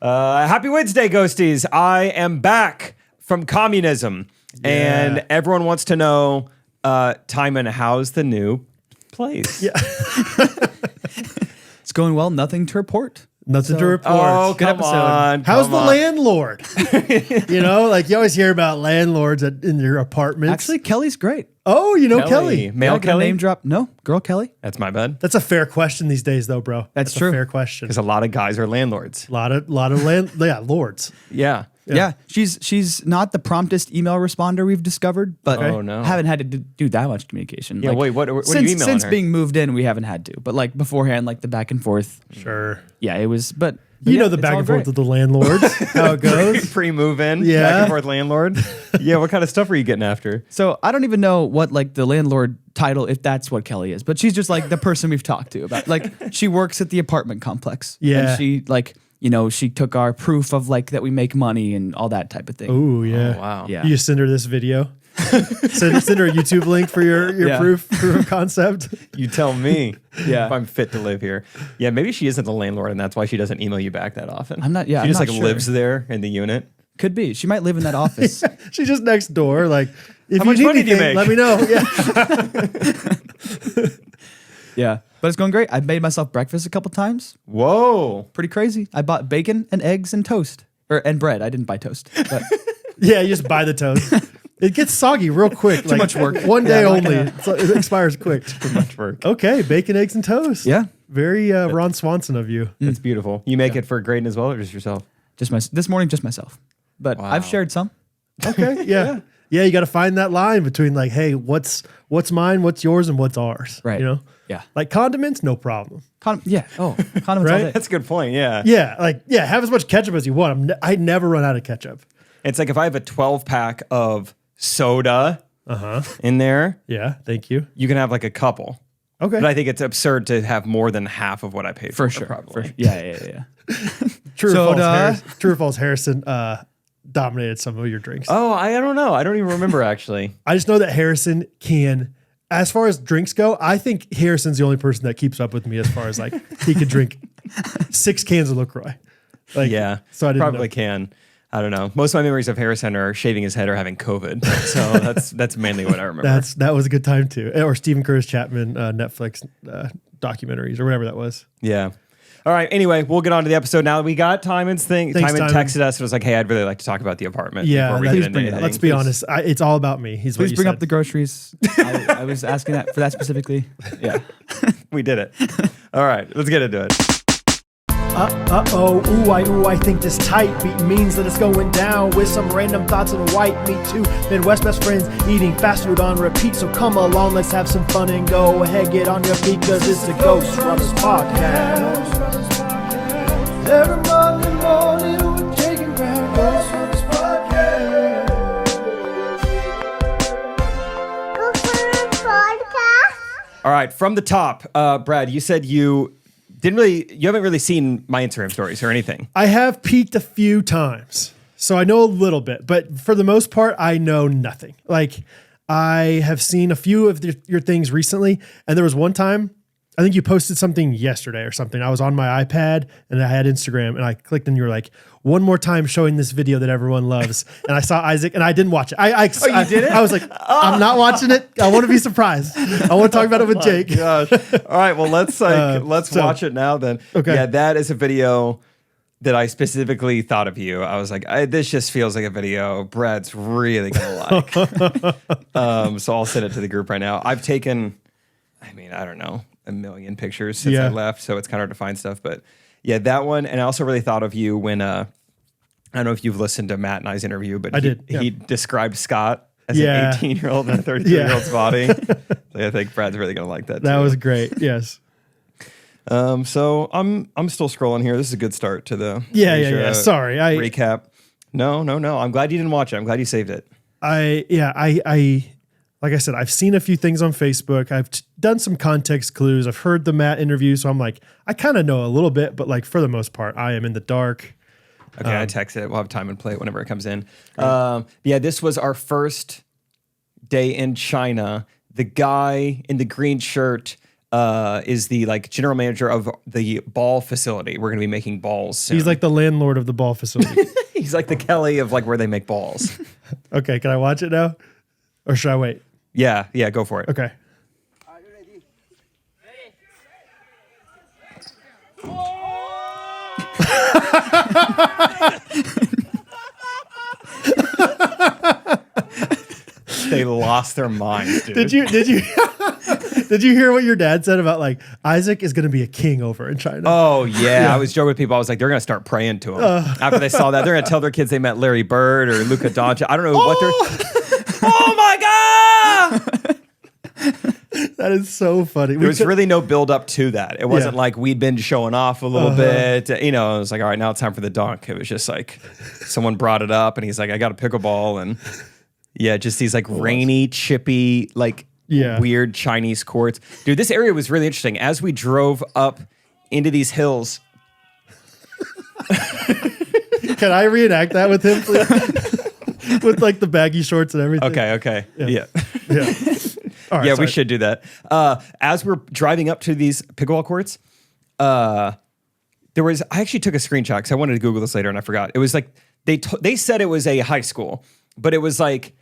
Happy Wednesday, Ghosties. I am back from communism, and everyone wants to know, Timon, how's the new place? Yeah. It's going well. Nothing to report. Nothing to report. Oh, Good come episode. on. How's the come on. landlord? You know, like you always hear about landlords in your apartments. Actually, Kelly's great. Oh, you know Kelly. Male Yeah, Kelly? name drop. No, girl Kelly. That's my bad. That's a fair question these days, though, bro. That's true. A fair question. Because a lot of guys are landlords. A lot of lords. Yeah. Yeah, she's not the promptest email responder we've discovered, but Oh, no. haven't had to do that much communication. Yeah, wait, what are you since, emailing Since her? being moved in, we haven't had to, but like beforehand, like the back and forth. Sure. Yeah, it was, but You yeah, know the it's back all and forth great. of the landlords, how it goes. Pre-move in, Yeah. back and forth landlord. Yeah, what kind of stuff are you getting after? So I don't even know what like the landlord title, if that's what Kelly is, but she's just like the person we've talked to about. Like she works at the apartment complex. Yeah. And she like, you know, she took our proof of like that we make money and all that type of thing. Oh, yeah. Oh, wow. Yeah. You just send her this video. send her a YouTube link for your Yeah. proof of concept. You tell me Yeah. if I'm fit to live here. Yeah, maybe she isn't the landlord, and that's why she doesn't email you back that often. I'm not- yeah, She I'm just not like sure. lives there in the unit. Could be. She might live in that office. She's just next door. Like, if How you much need money do you anything, make? let me know. Yeah. Yeah. But it's going great. I made myself breakfast a couple times. Whoa. Pretty crazy. I bought bacon and eggs and toast. And bread. I didn't buy toast. But Yeah, you just buy the toast. It gets soggy real quick. Too much work. One day Yeah, I'm not only. gonna- It expires quick. Too much work. Okay, bacon, eggs, and toast. yeah. Very Ron Swanson of you. That's beautiful. You make it for Graydon as well, or just yourself? This morning, just myself. But Wow. I've shared some. Okay, yeah. Yeah, you got to find that line between like, hey, what's mine, what's yours, and what's ours. Right. You know? Yeah. Like condiments, no problem. Yeah. Oh, condiments all Right? day. That's a good point. Yeah. Yeah, have as much ketchup as you want. I never run out of ketchup. It's like if I have a 12-pack of soda in there, Yeah, thank you. you can have like a couple. Okay. But I think it's absurd to have more than half of what I paid for. For sure. Probably. Yeah. True Soda. or false, Harrison dominated some of your drinks. Oh, I don't know. I don't even remember actually. I just know that Harrison can, as far as drinks go, I think Harrison's the only person that keeps up with me as far as like he could drink 6 cans of LaCroix. Like, Yeah. So I didn't probably know. can. I don't know. Most of my memories of Harrison are shaving his head or having COVID. So that's mainly what I remember. That was a good time too. Or Stephen Curtis Chapman Netflix documentaries or whatever that was. Yeah. All right. Anyway, we'll get on to the episode now. We got Timon's thing. Thanks, Timon Timon. texted us and was like, "Hey, I'd really like to talk about the apartment." Yeah, before we please get into bring it up. anything." Let's be honest. It's all about me. He's what Please you bring said. up the groceries. I was asking that for that specifically. Yeah. We did it. All right. Let's get into it. Ooh, I think this tight beat means that it's going down with some random thoughts and white meat too. Midwest best friends eating fast food on repeat. So come along, let's have some fun and go ahead, get on your feet, cause it's the Ghostrunners podcast. Every Monday morning we're taking ground. Ghostrunners podcast. All right. From the top, Brad, you said you haven't really seen my Instagram stories or anything. I have peeked a few times, so I know a little bit, but for the most part, I know nothing. Like, I have seen a few of your things recently, and there was one time, I think you posted something yesterday or something. I was on my iPad, and I had Instagram, and I clicked, and you were like, one more time showing this video that everyone loves. And I saw Isaac, and I didn't watch it. You did it? I was like, I'm not watching it. I want to be surprised. I want to talk about it with Jake. Gosh. All right. Well, let's watch it now then. Okay. Yeah, that is a video that I specifically thought of you. I was like, this just feels like a video Brad's really gonna like. So I'll send it to the group right now. I've taken, I don't know, 1 million pictures since I left, so it's kind of hard to find stuff. But yeah, that one, and I also really thought of you when I don't know if you've listened to Matt and I's interview, but he described Scott as an 18-year-old in a 33-year-old's body. So I think Brad's really gonna like that. That too. was great. Yes. So I'm still scrolling here. This is a good start to the Yeah. Sorry. recap. No. I'm glad you didn't watch it. I'm glad you saved it. I like I said, I've seen a few things on Facebook. I've done some context clues. I've heard the Matt interview, so I'm like, I kind of know a little bit, but like for the most part, I am in the dark. Okay, I text it. We'll have time and play it whenever it comes in. Yeah, this was our first day in China. The guy in the green shirt is the like general manager of the ball facility. We're going to be making balls soon. He's like the landlord of the ball facility. He's like the Kelly of like where they make balls. Okay, can I watch it now? Or should I wait? Yeah, go for it. Okay. They lost their minds, dude. Did you did you hear what your dad said about like Isaac is going to be a king over in China? Oh yeah. I was joking with people. I was like, they're gonna start praying to him after they saw that. They're gonna tell their kids they met Larry Bird or Luka Doncic. I don't know what they're. Oh my god! That is so funny. There was really no build up to that. It wasn't like we'd been showing off a little bit. You know, it was like, all right, now it's time for the dunk. It was just like someone brought it up, and he's like, I got a pickleball, and yeah, just these like rainy, chippy, like. Yeah. Weird Chinese courts. Dude, this area was really interesting. As we drove up into these hills. Can I reenact that with him, please? With like the baggy shorts and everything. Okay. Yeah. All right, Yeah, sorry. we should do that. As we're driving up to these pickleball courts, I actually took a screenshot because I wanted to Google this later and I forgot. It was like, they said it was a high school, but it was like,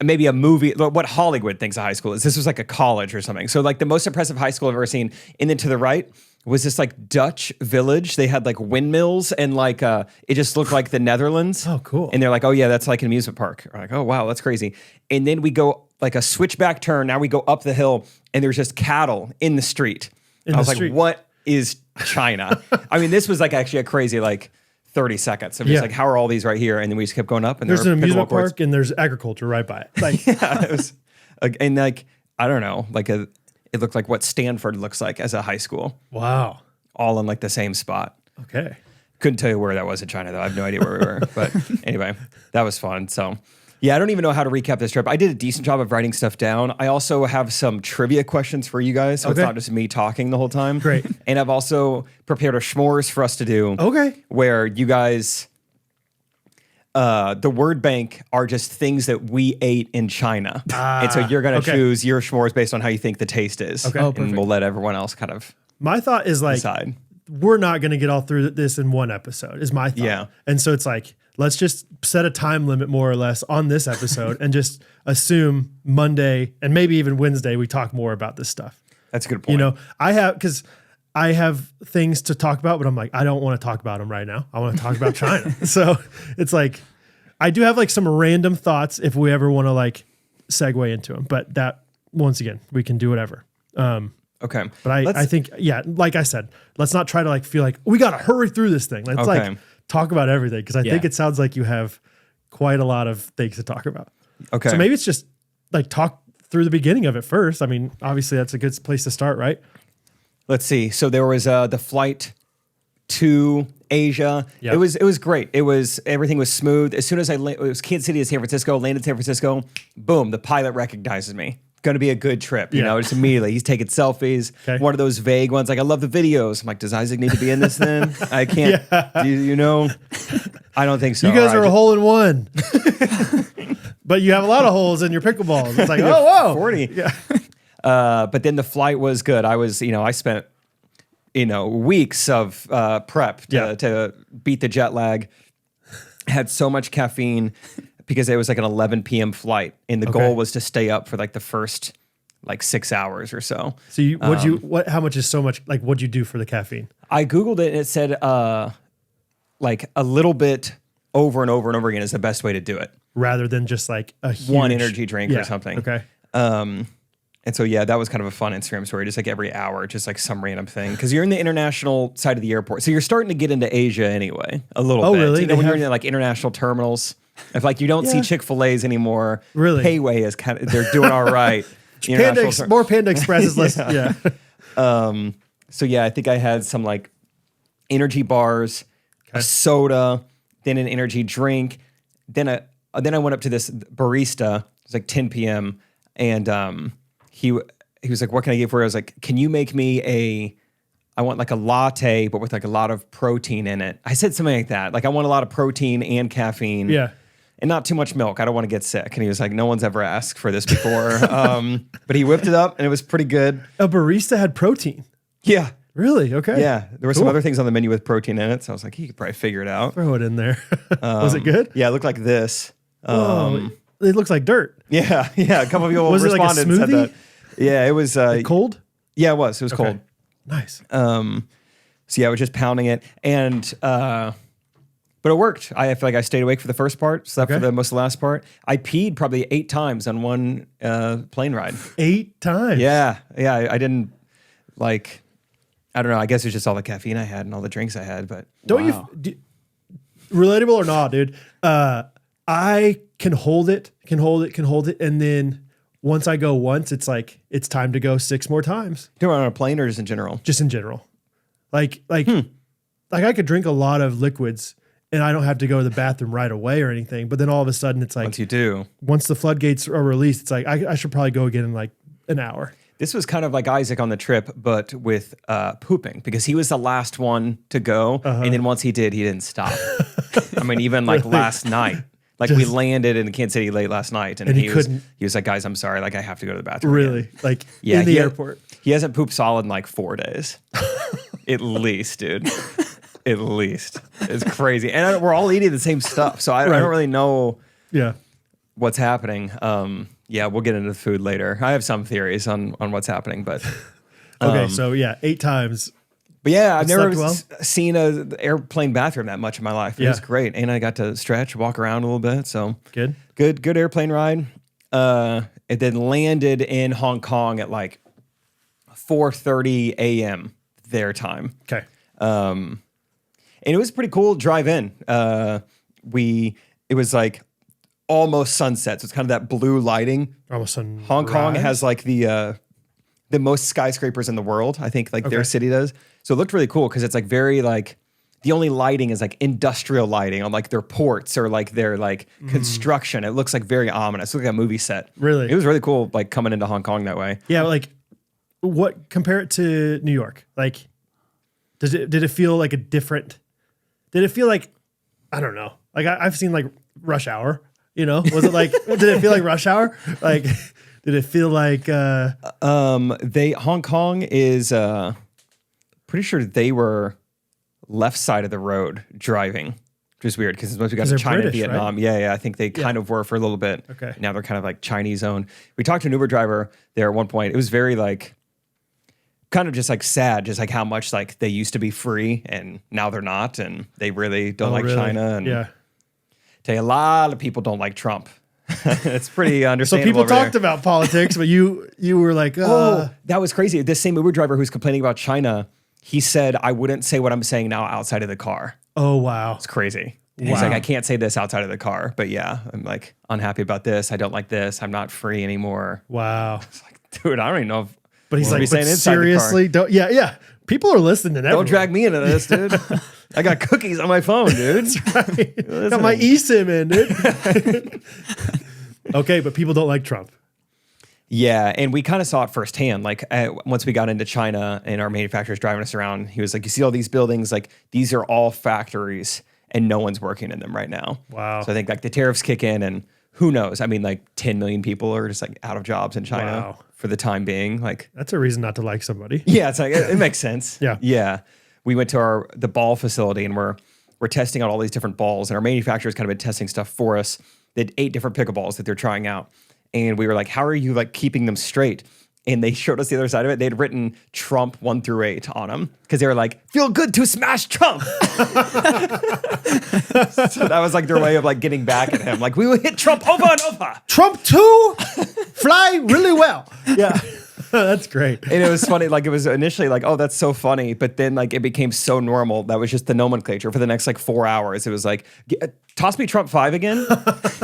maybe a movie, what Hollywood thinks a high school is. This was like a college or something. So like the most impressive high school I've ever seen. And then to the right was this like Dutch village. They had like windmills and like, it just looked like the Netherlands. Oh, cool. And they're like, oh yeah, that's like an amusement park. We're like, oh wow, that's crazy. And then we go like a switchback turn. Now we go up the hill and there's just cattle in the street. I was like, what is China? I mean, this was like actually a crazy like 30 seconds. I'm just like, how are all these right here? And then we just kept going up. And there's there an were amusement pickleball courts. park and there's agriculture right by it. Like, Yeah, it was, and like, I don't know, like it looked like what Stanford looks like as a high school, wow. all in like the same spot. Okay. Couldn't tell you where that was in China though. I have no idea where we were. But anyway, that was fun. So yeah, I don't even know how to recap this trip. I did a decent job of writing stuff down. I also have some trivia questions for you guys. So it's not just me talking the whole time. Great. And I've also prepared a shmores for us to do. Okay. Where you guys, the word bank are just things that we ate in China. And so you're going to choose your shmores based on how you think the taste is. Okay. Oh, And perfect. we'll let everyone else kind of My thought is like, decide. we're not going to get all through this in one episode is my thought. Yeah. And so it's like, let's just set a time limit more or less on this episode and just assume Monday and maybe even Wednesday, we talk more about this stuff. That's a good point. You know, I have things to talk about, but I'm like, I don't want to talk about them right now. I want to talk about China. So it's like, I do have like some random thoughts if we ever want to like segue into them, but that once again, we can do whatever. Okay. But I think, yeah, like I said, let's not try to like feel like we got to hurry through this thing. Let's like talk about everything because I think it sounds like you have quite a lot of things to talk about. Okay. So maybe it's just like talk through the beginning of it first. I mean, obviously that's a good place to start, right? Let's see. So there was the flight to Asia. Yep. It was great. Everything was smooth. As soon as it was Kansas City to San Francisco, landed in San Francisco, boom, the pilot recognizes me. Going to be a good trip, you know, just immediately. He's taking selfies. Okay. One of those vague ones, like, I love the videos. I'm like, does Isaac need to be in this then? I can't, do you know? I don't think so. You guys are a hole in one. But you have a lot of holes in your pickleballs. It's like, oh, whoa. 40. Yeah. But then the flight was good. I spent, weeks of prep to beat the jet lag. Had so much caffeine because it was like an 11 p.m. flight, and the goal was to stay up for like the first 6 hours or so. So how much is so much, like what'd you do for the caffeine? I Googled it and it said like a little bit over and over and over again is the best way to do it. Rather than just like a huge, one energy drink or something. Okay. And so, yeah, that was kind of a fun Instagram story. Just like every hour, just like some random thing. Because you're in the international side of the airport. So you're starting to get into Asia anyway, a little bit. Really? When you're in like international terminals. If like you don't see Chick-fil-A's anymore, Really? Payway is kind of, they're doing all right. More Panda Expresses. Yeah. So yeah, I think I had some like energy bars, a soda, then an energy drink. Then I went up to this barista. It was like 10 p.m. And he was like, "What can I get for you?" I was like, "Can you make me I want like a latte, but with like a lot of protein in it." I said something like that. Like I want a lot of protein and caffeine. Yeah. and not too much milk. I don't want to get sick. And he was like, no one's ever asked for this before. But he whipped it up and it was pretty good. A barista had protein. Yeah. Really? Okay. Yeah. There were some other things on the menu with protein in it. So I was like, he could probably figure it out. Throw it in there. Was it good? Yeah, it looked like this. Oh, it looks like dirt. Yeah. Yeah. A couple of people Was it like a responded and said smoothie? that. Yeah, it was Cold? Yeah, it was. It was cold. Nice. So yeah, I was just pounding it, and but it worked. I feel like I stayed awake for the first part, slept for the most of the last part. I peed probably 8 times on one plane ride. 8 times? Yeah, yeah. I didn't like. I don't know. I guess it was just all the caffeine I had and all the drinks I had. But Don't you? Relatable or not, dude? I can hold it, and then once I go once, it's like it's time to go 6 more times. Do it on a plane or just in general? Just in general. Like I could drink a lot of liquids and I don't have to go to the bathroom right away or anything. But then all of a sudden it's like, Once you do. once the floodgates are released, it's like, I should probably go again in like an hour. This was kind of like Isaac on the trip, but with pooping, because he was the last one to go. And then once he didn't stop. I mean, even like last night, like we landed in Kansas City late last night and he was like, guys, I'm sorry. Like I have to go to the bathroom. Really? again. Like in the airport. He hasn't pooped solid in like 4 days. At least, dude. At least. It's crazy. And we're all eating the same stuff. So I don't really know what's happening. Yeah, we'll get into the food later. I have some theories on what's happening, but Okay, so yeah, 8 times. but yeah, I've never slept seen an airplane bathroom that much in my life. It was great, and I got to stretch, walk around a little bit. So good airplane ride. It then landed in Hong Kong at like 4:30 a.m. their time. Okay. And it was pretty cool drive in. It was like almost sunset, so it's kind of that blue lighting. Almost sunrise. Hong Kong has like the most skyscrapers in the world. I think like their city does. So it looked really cool because it's like very like the only lighting is like industrial lighting on like their ports or like their like construction. It looks like very ominous. It looks like a movie set. Really? It was really cool like coming into Hong Kong that way. Yeah, like what compare it to New York? Like did it feel like a different did it feel like I don't know. Like I've seen like Rush Hour, you know? Was it like did it feel like Rush Hour? Like did it feel like Hong Kong is pretty sure they were left side of the road driving, which is weird because once we got to China, British, Vietnam, right? I think they kind of were for a little bit. Okay. Now they're kind of like Chinese owned. We talked to an Uber driver there at one point. It was very like kind of just like sad, just like how much like they used to be free and now they're not, and they really don't like China. And tell you, a lot of people don't like Trump. It's pretty So understandable. people talked about politics, but you were like, oh, that was crazy. This same Uber driver who's complaining about China, he said, I wouldn't say what I'm saying now outside of the car. oh wow. It's crazy. He's like, I can't say this outside of the car, but yeah, I'm like unhappy about this. I don't like this. I'm not free anymore. Wow. It's like, dude, I don't even know if But he's what are we like, saying but inside the car? seriously, don't yeah. People are listening to that. Don't drag me into this, dude. I got cookies on my phone, dude. Got my eSIM in, dude. Okay, but people don't like Trump. Yeah, and we kind of saw it firsthand. Like once we got into China and our manufacturer's driving us around, he was like, you see all these buildings, like these are all factories and no one's working in them right now. Wow. So I think like the tariffs kick in and who knows? I mean, like 10 million people are just like out of jobs in China for the time being. Like That's a reason not to like somebody. yeah, it's like it makes sense. Yeah. Yeah. We went to the ball facility and we're testing out all these different balls, and our manufacturer's kind of been testing stuff for us. They had 8 different pickleballs that they're trying out. And we were like, how are you like keeping them straight? And they showed us the other side of it. They'd written Trump 1 through 8 on them because they were like, feel good to smash Trump. So that was like their way of like getting back at him. Like, we will hit Trump over and over. Trump 2 fly really well. Yeah. That's great. And it was funny. Like, it was initially like, oh, that's so funny. But then like it became so normal. That was just the nomenclature for the next like 4 hours. It was like, toss me Trump 5 again.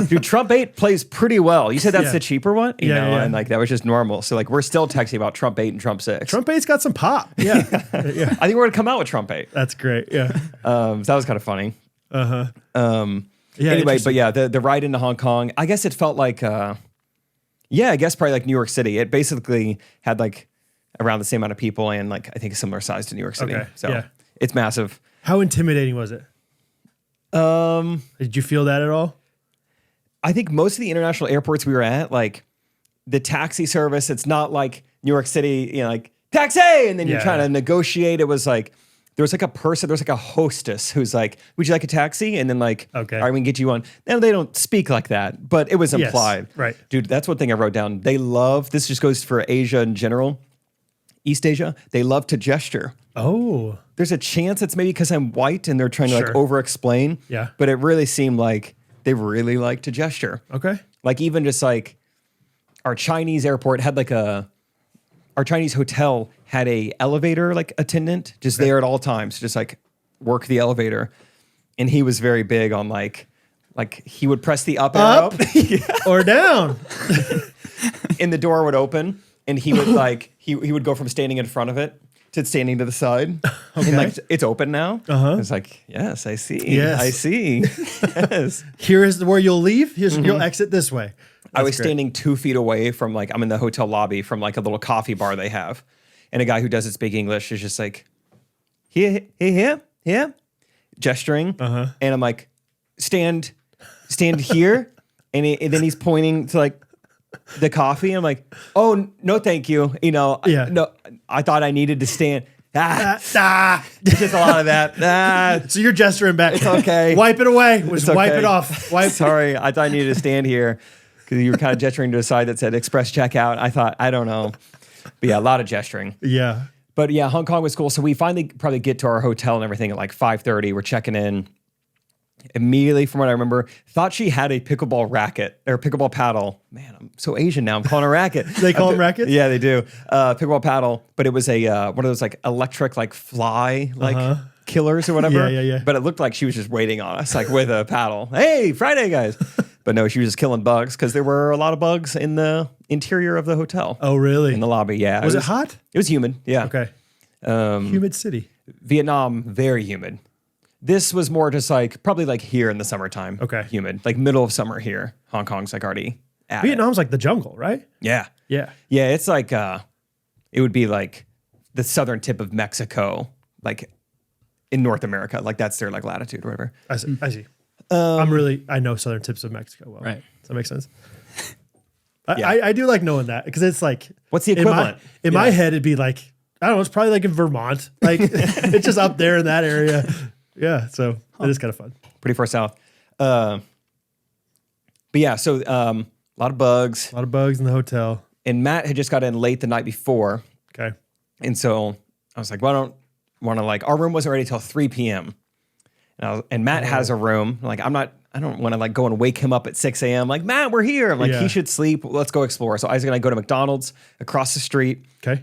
Dude, Trump 8 plays pretty well. You said that's the cheaper one? You know, and like that was just normal. So like we're still texting about Trump 8 and Trump 6. Trump 8's got some pop. Yeah. I think we're gonna come out with Trump 8. That's great. Yeah. So that was kind of funny. Yeah. Anyway, but yeah, the ride into Hong Kong, I guess it felt like I guess probably like New York City. It basically had like around the same amount of people and like I think a similar size to New York City. Okay, So it's massive. How intimidating was it? Did you feel that at all? I think most of the international airports we were at, like the taxi service, it's not like New York City, like taxi, and then you're trying to negotiate. It was like, there was like a person, there was like a hostess who's like, would you like a taxi? And then like, Okay. all right, we can get you one. Now they don't speak like that, but it was Yes, implied. right. Dude, that's one thing I wrote down. They love, this just goes for Asia in general, East Asia, they love to gesture. Oh, There's a chance it's maybe because I'm white and they're trying to like Sure. over-explain. Yeah. But it really seemed like they really like to gesture. okay. Like even just like our Chinese airport had like our Chinese hotel had a elevator like attendant just there at all times, just like work the elevator. And he was very big on like he would press the up arrow Or down. and the door would open and he would like, he would go from standing in front of it to standing to the side. And like, it's open now. It's like, yes, I see. Yes. I see. Yes. Here is where you'll leave. You'll exit this way. I was That's great. standing 2 feet away from like, I'm in the hotel lobby from like a little coffee bar they have. And a guy who doesn't speak English is just like, here, gesturing. And I'm like, stand here. And then he's pointing to like the coffee. I'm like, oh, no, thank you. No, I thought I needed to stand. It's just a lot of that. So you're gesturing back. It's okay. Wipe it away. It's Wipe okay. it off. Wipe. Sorry, I thought I needed to stand here because you were kind of gesturing to a side that said express checkout. I thought, I don't know. But yeah, a lot of gesturing. Yeah. But yeah, Hong Kong was cool. So we finally probably get to our hotel and everything at like 5:30. We're checking in. Immediately, from what I remember, thought she had a pickleball racket or pickleball paddle. Man, I'm so Asian now. I'm calling it a racket. They call them rackets? Yeah, they do. Pickleball paddle, but it was a one of those like electric like fly like killers or whatever. Yeah. But it looked like she was just waiting on us like with a paddle. Hey, Friday, guys. But no, she was just killing bugs because there were a lot of bugs in the interior of the hotel. Oh, really? In the lobby, yeah. Was it hot? It was humid, yeah. Okay. Humid city. Vietnam, very humid. This was more just like probably like here in the summertime. Okay. Humid, like middle of summer here. Hong Kong's like already at it. Vietnam's like the jungle, right? Yeah. Yeah. Yeah, it's like it would be like the southern tip of Mexico, like in North America. Like that's their like latitude or whatever. I see. Um, I know southern tips of Mexico well. Right. Does that make sense? Yeah. I do like knowing that because it's like What's the equivalent? In my head, it'd be like, I don't know, it's probably like in Vermont. Like it's just up there in that area. Yeah. So it is kind of fun. Pretty far south. But yeah, so a lot of bugs. A lot of bugs in the hotel. And Matt had just got in late the night before. Okay. And so I was like, well, I don't want to like, our room wasn't ready till 3 p.m. And Matt has a room. Like, I don't want to like go and wake him up at 6 a.m. Like, Matt, we're here. I'm like, Yeah. he should sleep. Let's go explore. So Isaac and I go to McDonald's across the street. Okay.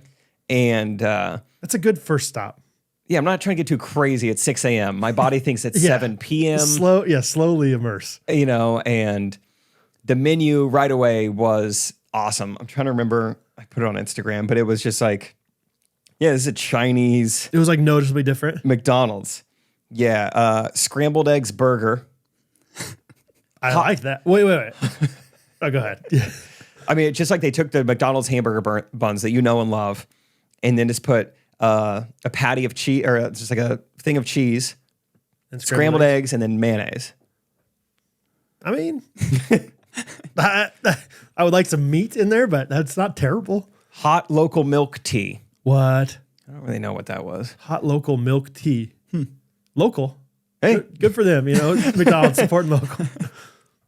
And That's a good first stop. yeah, I'm not trying to get too crazy at 6 a.m. My body thinks it's Yeah. 7 p.m. Slowly immerse. And the menu right away was awesome. I'm trying to remember. I put it on Instagram, but it was just like, yeah, this is a Chinese It was like noticeably different. McDonald's. Yeah, scrambled eggs burger. I like that. Wait. Oh, go ahead. Yeah. I mean, it's just like they took the McDonald's hamburger buns that you know and love, and then just put a patty of cheese or just like a thing of cheese, And scrambled eggs, and then mayonnaise. I mean, I would like some meat in there, but that's not terrible. Hot local milk tea. What? I don't really know what that was. Hot local milk tea. Local. Hey, Good for them, McDonald's supporting local.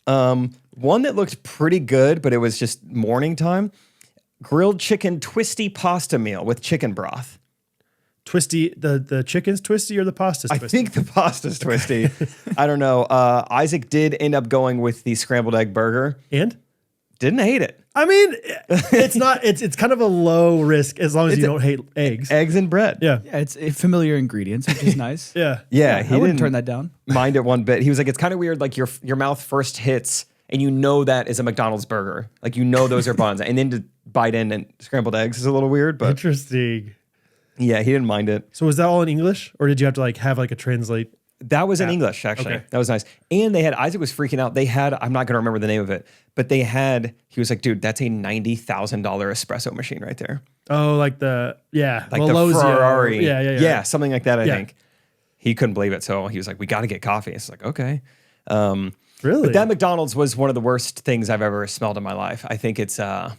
one that looked pretty good, but it was just morning time. Grilled chicken twisty pasta meal with chicken broth. Twisty, the chicken's twisty or the pasta's I twisty? think the pasta's twisty. I don't know. Isaac did end up going with the scrambled egg burger. And? Didn't hate it. I mean, it's not, it's kind of a low risk as long as you don't hate eggs. Eggs and bread. Yeah. Yeah, it's familiar ingredients, which is nice. Yeah. Yeah, he I wouldn't didn't turn that down. mind it one bit. He was like, it's kind of weird. Like your mouth first hits and you know that is a McDonald's burger. Like you know those are buns. And then to bite in and scrambled eggs is a little weird, but Interesting. yeah, he didn't mind it. So was that all in English or did you have to like have like a translate? That was in English, actually. Okay. That was nice. And they had, Isaac was freaking out. They had, I'm not going to remember the name of it, but they had, he was like, dude, that's a $90,000 espresso machine right there. Oh, like Like the Malozio. Ferrari. Yeah. Something like that, I Yeah. think. He couldn't believe it. So he was like, we got to get coffee. It's like, okay. Really? But that McDonald's was one of the worst things I've ever smelled in my life. I think it's kind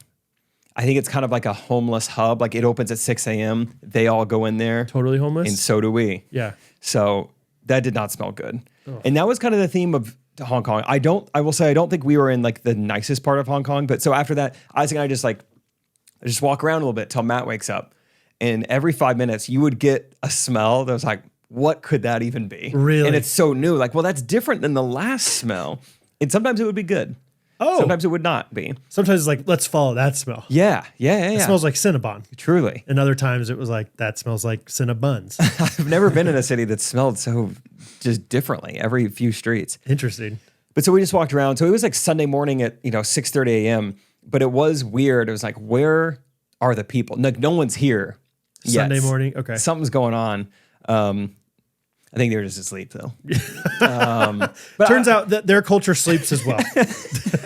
of like a homeless hub. Like it opens at 6 a.m. They all go in there. Totally homeless? And so do we. Yeah. So that did not smell good. And that was kind of the theme of Hong Kong. I will say I don't think we were in like the nicest part of Hong Kong. But so after that, Isaac and I just walk around a little bit till Matt wakes up. And every 5 minutes you would get a smell that was like, what could that even be? Really? And it's so new. Like, well, that's different than the last smell. And sometimes it would be good. Oh. Sometimes it would not be. Sometimes it's like, let's follow that smell. Yeah. It smells like Cinnabon. Truly. And other times it was like, that smells like Cinnabuns. I've never been in a city that smelled so just differently every few streets. Interesting. But so we just walked around. So it was like Sunday morning at 6:30 a.m. But it was weird. It was like, where are the people? No one's here yet. Sunday morning. Okay. Something's going on. I think they were just asleep though. Turns out that their culture sleeps as well.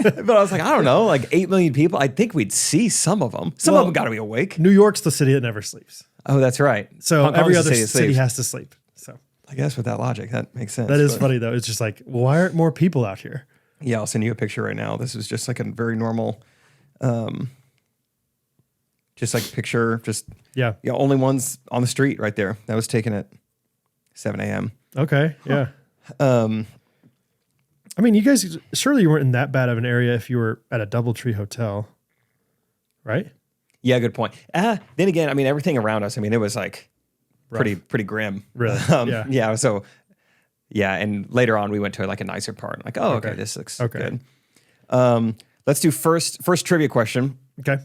But I was like, I don't know, like 8 million people. I think we'd see some of them. Some of them got to be awake. New York's the city that never sleeps. Oh, that's right. So Hong Kong's every the other city that city sleeps. has to sleep. So I guess with that logic, that makes sense. that is but- funny though. It's just like, why aren't more people out here? Yeah, I'll send you a picture right now. This is just like a very normal, just like picture, Yeah. only ones on the street right there. That was taken at 7 a.m. Okay. Yeah. I mean, you guys, surely you weren't in that bad of an area if you were at a DoubleTree hotel, right? Yeah, good point. Then again, I mean, everything around us, I mean, it was like pretty grim. Really? Yeah. Yeah. So, yeah. And later on, we went to like a nicer part. Like, oh, okay, this looks good. Let's do first trivia question. Okay.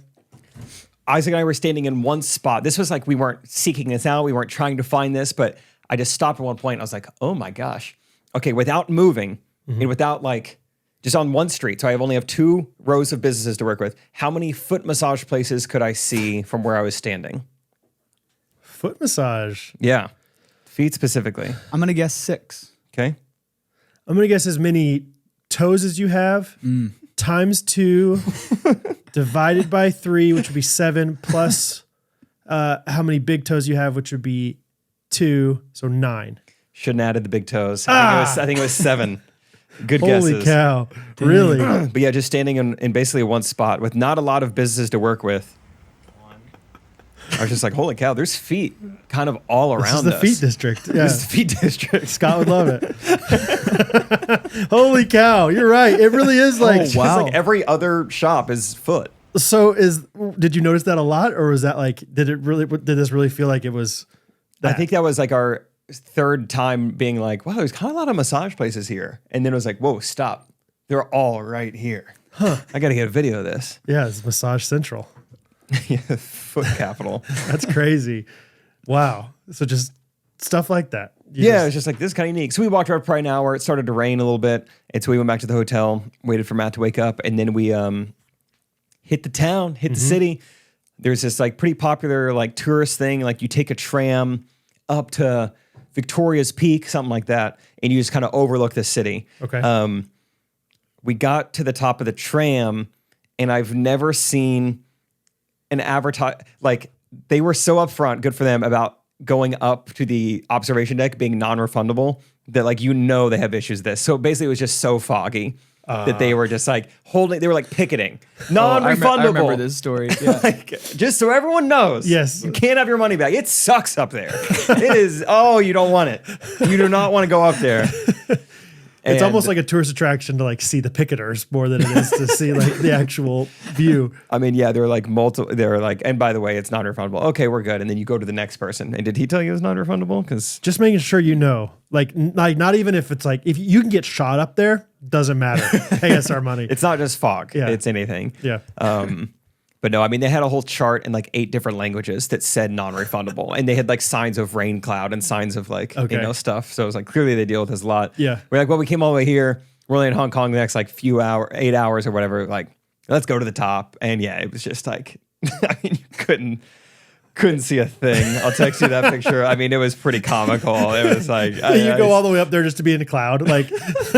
Isaac and I were standing in one spot. This was like, we weren't seeking this out. We weren't trying to find this, but I just stopped at one point. I was like, oh my gosh. Okay, without moving and without like, just on one street. So I only have 2 rows of businesses to work with. How many foot massage places could I see from where I was standing? Foot massage. Yeah. Feet specifically. I'm gonna guess 6. Okay. I'm going to guess as many toes as you have times 2 divided by 3, which would be 7, plus how many big toes you have, which would be 2, so 9. Shouldn't have added the big toes. I think it was 7. Good Holy guesses. cow. Really? But yeah, just standing in basically one spot with not a lot of businesses to work with. I was just like, holy cow, there's feet kind of all around us. This is the feet district. Yeah. This is the feet district. Scott would love it. Holy cow. You're right. It really is like, It's like every other shop is foot. so did you notice that a lot, or was that like, did this really feel like it was that? I think that was like our 3rd time being like, wow, there's kind of a lot of massage places here. And then it was like, whoa, stop. They're all right here. I got to get a video of this. Yeah, it's Massage Central. Yeah, foot capital. That's crazy. Wow. So just stuff like that. Yeah, it was just like, this is kind of unique. So we walked around for probably an hour. It started to rain a little bit. And so we went back to the hotel, waited for Matt to wake up. And then we hit the town, hit the city. There's this like pretty popular like tourist thing. Like you take a tram up to Victoria's Peak, something like that. And you just kind of overlook the city. Okay. We got to the top of the tram and I've never seen an advertise, like they were so upfront, good for them, about going up to the observation deck being non-refundable that like, they have issues with this. So basically it was just so foggy that they were just like they were like picketing. Non-refundable. I remember this story. Yeah. Like, just so everyone knows. Yes. You can't have your money back. It sucks up there. It is, you don't want it. You do not want to go up there. It's almost like a tourist attraction to like see the picketers more than it is to see like the actual view. I mean, yeah, they're like they're like, and by the way, it's non-refundable. Okay, we're good. And then you go to the next person. And did he tell you it was non-refundable? Because Just making sure you know, like not even if it's like, if you can get shot up there, doesn't matter. Pay us our money. it's not just fog. Yeah. It's anything. Yeah. But no, I mean, they had a whole chart in like 8 different languages that said non-refundable. And they had like signs of rain cloud and signs of like, stuff. So it was like, clearly they deal with this a lot. Yeah. We're like, well, we came all the way here. We're only in Hong Kong the next like 8 hours or whatever. Like, let's go to the top. And yeah, it was just like, I mean, you couldn't see a thing. I'll text you that picture. I mean, it was pretty comical. It was like, you go all the way up there just to be in a cloud. Like,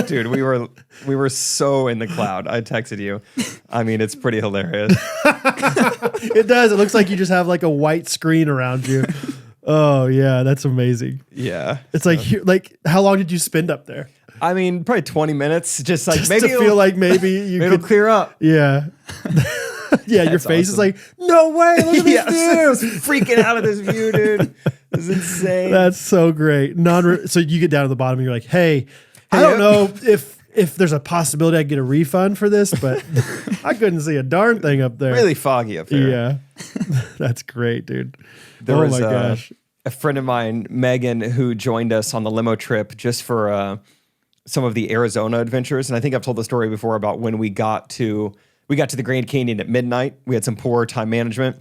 dude, we were so in the cloud. I texted you. I mean, it's pretty hilarious. it does. It looks like you just have like a white screen around you. Oh yeah, that's amazing. Yeah. It's like how long did you spend up there? I mean, probably 20 minutes. Just like Just maybe to feel like maybe you it'll could clear up. Yeah. Yeah, your face is like, no way, look at this view. Freaking out of this view, dude. This is insane. That's so great. So you get down to the bottom and you're like, hey, I don't know if there's a possibility I get a refund for this, but I couldn't see a darn thing up there. Really foggy up there. Yeah. That's great, dude. There oh was my gosh. a friend of mine, Megan, who joined us on the limo trip just for some of the Arizona adventures. And I think I've told the story before about when we got to the Grand Canyon at midnight. We had some poor time management.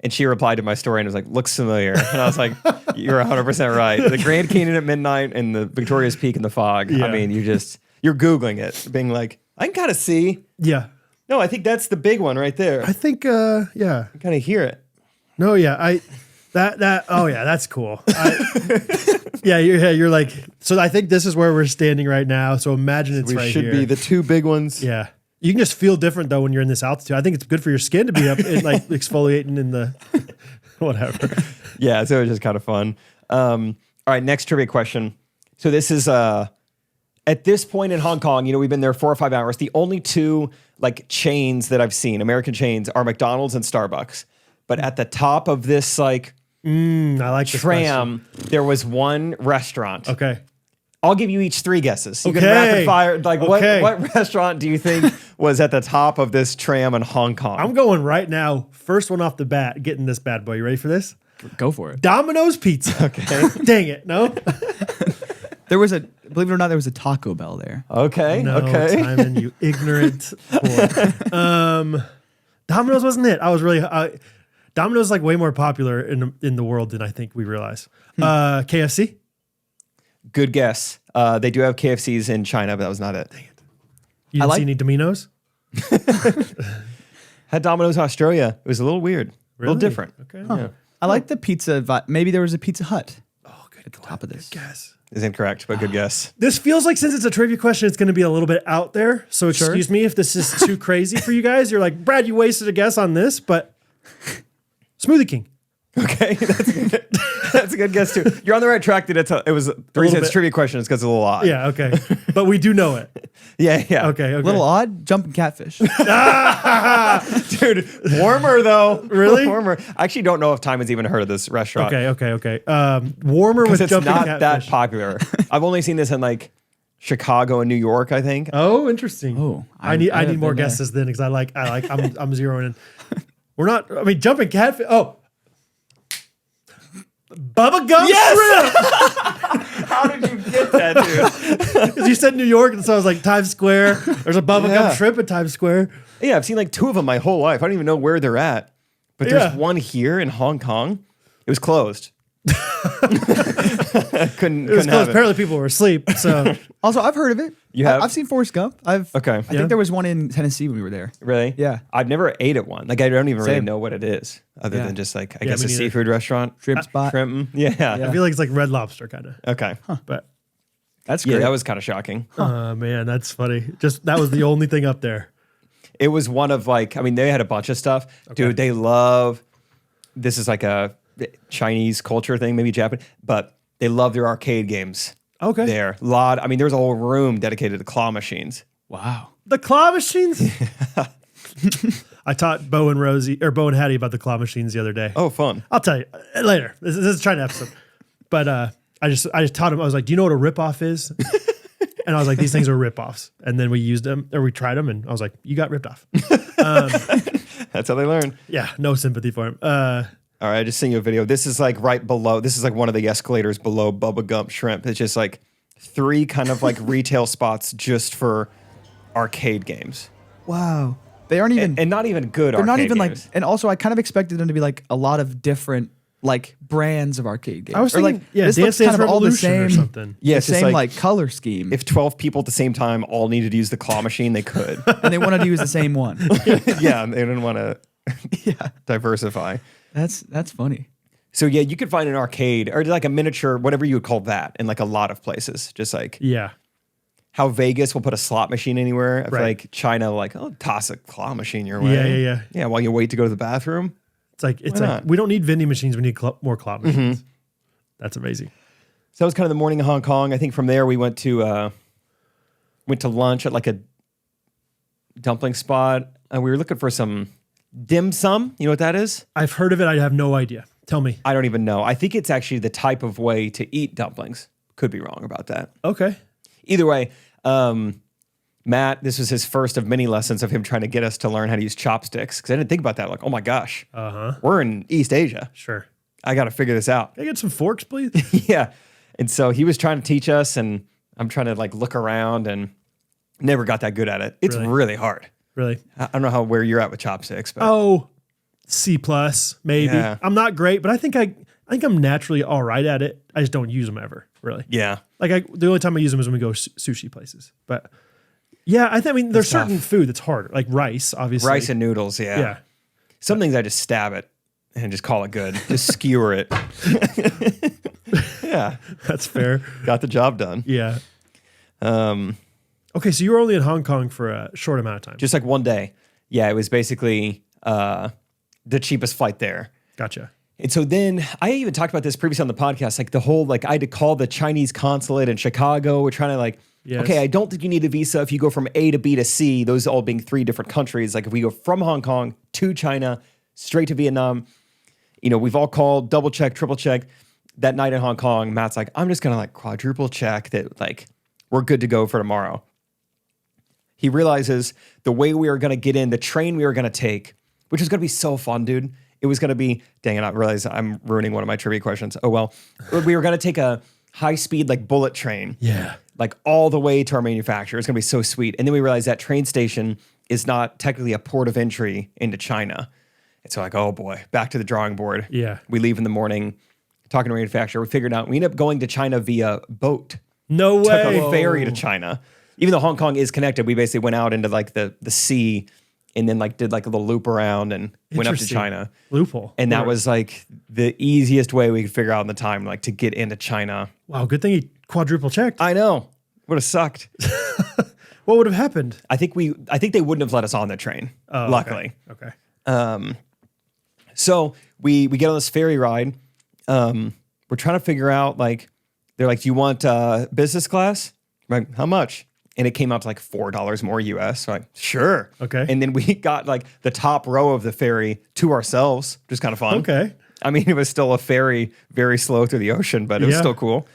And she replied to my story and was like, looks familiar. And I was like, you're 100% right. The Grand Canyon at midnight and the Victoria's Peak in the fog. Yeah. I mean, you're Googling it, being like, I can kind of see. Yeah. No, I think that's the big one right there. I think, yeah. I kind of hear it. No, yeah. Oh yeah, that's cool. You're like, so I think this is where we're standing right now. So imagine it's We right should here. be the two big ones. Yeah. You can just feel different though when you're in this altitude. I think it's good for your skin to be up and like exfoliating in the whatever. Yeah, so it was just kind of fun. All right, next trivia question. So this is at this point in Hong Kong, we've been there 4 or 5 hours. The only two like chains that I've seen, American chains, are McDonald's and Starbucks. But at the top of this like I like this tram, there was one restaurant. question. Okay. I'll give you each 3 guesses. You can Okay. rapid fire. Like Okay. what restaurant do you think was at the top of this tram in Hong Kong? I'm going right now. First one off the bat, getting this bad boy. You ready for this? Go for it. Domino's Pizza. Okay. Dang it. No? Believe it or not, there was a Taco Bell there. Okay. No, okay. Timon, you ignorant boy. Domino's wasn't it. I was really Domino's is like way more popular in the world than I think we realize. KFC? Good guess. They do have KFCs in China, but that was not it. You didn't see any Domino's? Had Domino's in Australia. It was a little weird. A Really? little different. Okay. Yeah. I like the pizza. Maybe there was a Pizza Hut. Oh, good at the top of this. guess. Is incorrect, but good guess. This feels like since it's a trivia question, it's going to be a little bit out there. So excuse me if this is too crazy for you guys. You're like, Brad, you wasted a guess on this, but Smoothie King. Okay, that's good. That's a good guess too. You're on the right track. That it was the reason it's a trivia question is because it's a little odd. Yeah, okay. But we do know it. Yeah. Okay. Little odd, jumping catfish. Dude, warmer though. Really? Warmer. I actually don't know if Timon's even heard of this restaurant. Okay. Warmer Because with it's jumping not catfish. that popular. I've only seen this in like Chicago and New York, I think. Oh, interesting. Oh, I need haven't more been there. guesses then because I'm zeroing in. We're not. I mean, jumping catfish. Oh, Bubba Gum Shrimp. How did you get that, dude? Because you said New York, and so I was like Times Square. There's a Bubba Yeah. Gum Shrimp at Times Square. Yeah, I've seen like 2 of them my whole life. I don't even know where they're at. But there's Yeah. one here in Hong Kong. It was closed. couldn't It was have close. it. Apparently, people were asleep. So Also, I've heard of it. You have? I've seen Forrest Gump. Okay. I think there was one in Tennessee when we were there. Really? Yeah. I've never ate at one. Like I don't even really Same. know what it is, other Yeah. than just like I Yeah, guess me a neither. seafood restaurant. Shrimp spot. Shrimp. Yeah. I feel like it's like Red Lobster kind of. Okay. But That's Yeah, great. that was kind of shocking. man, that's funny. Just that was the only thing up there. It was one of like, I mean, they had a bunch of stuff. Dude, they love, this is like a Chinese culture thing, maybe Japanese, but they love their arcade games. Okay. There. I mean, there's a whole room dedicated to claw machines. Wow. The claw machines. I taught Bo and Hattie about the claw machines the other day. Oh, fun. I'll tell you later. This is a China episode. But I just taught him. I was like, do you know what a ripoff is? And I was like, these things are ripoffs. And then we used them or we tried them, and I was like, you got ripped off. That's how they learn. Yeah, no sympathy for him. All right, I just sent you a video. This is like right below. This is like one of the escalators below Bubba Gump Shrimp. It's just like 3 kind of like retail spots just for arcade games, Wow. They aren't even. and not even good. they're not arcade even games. like. And also, I kind of expected them to be like a lot of different like brands of arcade games. I was Or, thinking, like, yeah, this Dance looks Dance Revolution or something. Yeah, the it's just same like- like color scheme. If 12 people at the same time all needed to use the claw machine, they could. And they wanted to use the same one. Yeah, they didn't want to diversify. That's funny. So yeah, you could find an arcade or like a miniature, whatever you would call that, in like a lot of places. Just like Yeah. how Vegas will put a slot machine anywhere. I feel Right. like China, like, oh, toss a claw machine your way. Yeah. Yeah, while you wait to go to the bathroom. It's like Why not? we don't need vending machines. We need more claw machines. That's amazing. So that was kind of the morning in Hong Kong. I think from there we went to went to lunch at like a dumpling spot, and we were looking for some dim sum. You know what that is? I've heard of it. I have no idea. Tell me. I don't even know. I think it's actually the type of way to eat dumplings. Could be wrong about that. Okay. Either way, Matt, this was his first of many lessons of him trying to get us to learn how to use chopsticks. Because I didn't think about that. Like, oh my gosh, we're in East Asia. Sure. I got to figure this out. Can I get some forks, please? Yeah. And so he was trying to teach us, and I'm trying to like look around and never got that good at it. It's really hard. Really? I don't know where you're at with chopsticks, but Oh, C plus, maybe. Yeah. I'm not great, but I think I'm naturally all right at it. I just don't use them ever, really. yeah. Like the only time I use them is when we go sushi places. But yeah, I mean, there's certain food that's harder, like rice, obviously. Rice and noodles, yeah. Yeah. Some things I just stab it and just call it good. Just skewer it. Yeah. That's fair. Got the job done. Yeah. Okay, so you were only in Hong Kong for a short amount of time. Just like one day. Yeah, it was basically the cheapest flight there. Gotcha. And so then I even talked about this previously on the podcast, like the whole, like I had to call the Chinese consulate in Chicago. We're trying to like, Yes. okay, I don't think you need a visa if you go from A to B to C, those all being 3 different countries. Like if we go from Hong Kong to China, straight to Vietnam, you know, we've all called, double check, triple check. That night in Hong Kong, Matt's like, I'm just going to like quadruple check that like we're good to go for tomorrow. He realizes the way we were going to get in, the train we were going to take, which was going to be so fun, dude. It was going to be, dang it, I realize I'm ruining one of my trivia questions. Oh, well, we were going to take a high-speed like bullet train. Yeah. Like all the way to our manufacturer. It's going to be so sweet. And then we realized that train station is not technically a port of entry into China. And so like, oh boy, back to the drawing board. Yeah. We leave in the morning, talking to a manufacturer. We figured out we ended up going to China via boat. No Took way. a ferry to China. Even though Hong Kong is connected, we basically went out into like the sea and then like did like a little loop around and went up to Interesting. China. Loophole. And that Right. was like the easiest way we could figure out in the time, like to get into China. Wow, good thing he quadruple checked. I know. Would have sucked. What would have happened? I think they wouldn't have let us on the train. Oh, luckily. Okay. So we get on this ferry ride. We're trying to figure out like they're like, do you want business class? I'm like, how much? And it came out to like $4 more US. So like, sure. Okay. And then we got like the top row of the ferry to ourselves, which is kind of fun. Okay. I mean, it was still a ferry, very slow through the ocean, but it was Yeah. still cool.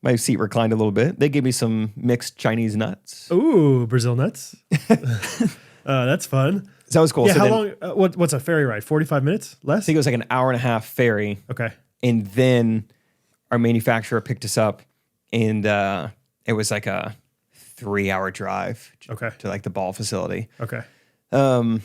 My seat reclined a little bit. They gave me some mixed Chinese nuts. Ooh, Brazil nuts. That's fun. So that was cool. Yeah, So how then, long? What's a ferry ride? 45 minutes? Less? I think it was like an hour and a half ferry. Okay. And then our manufacturer picked us up, and it was like a 3-hour drive Okay. to like the ball facility. Okay. Trying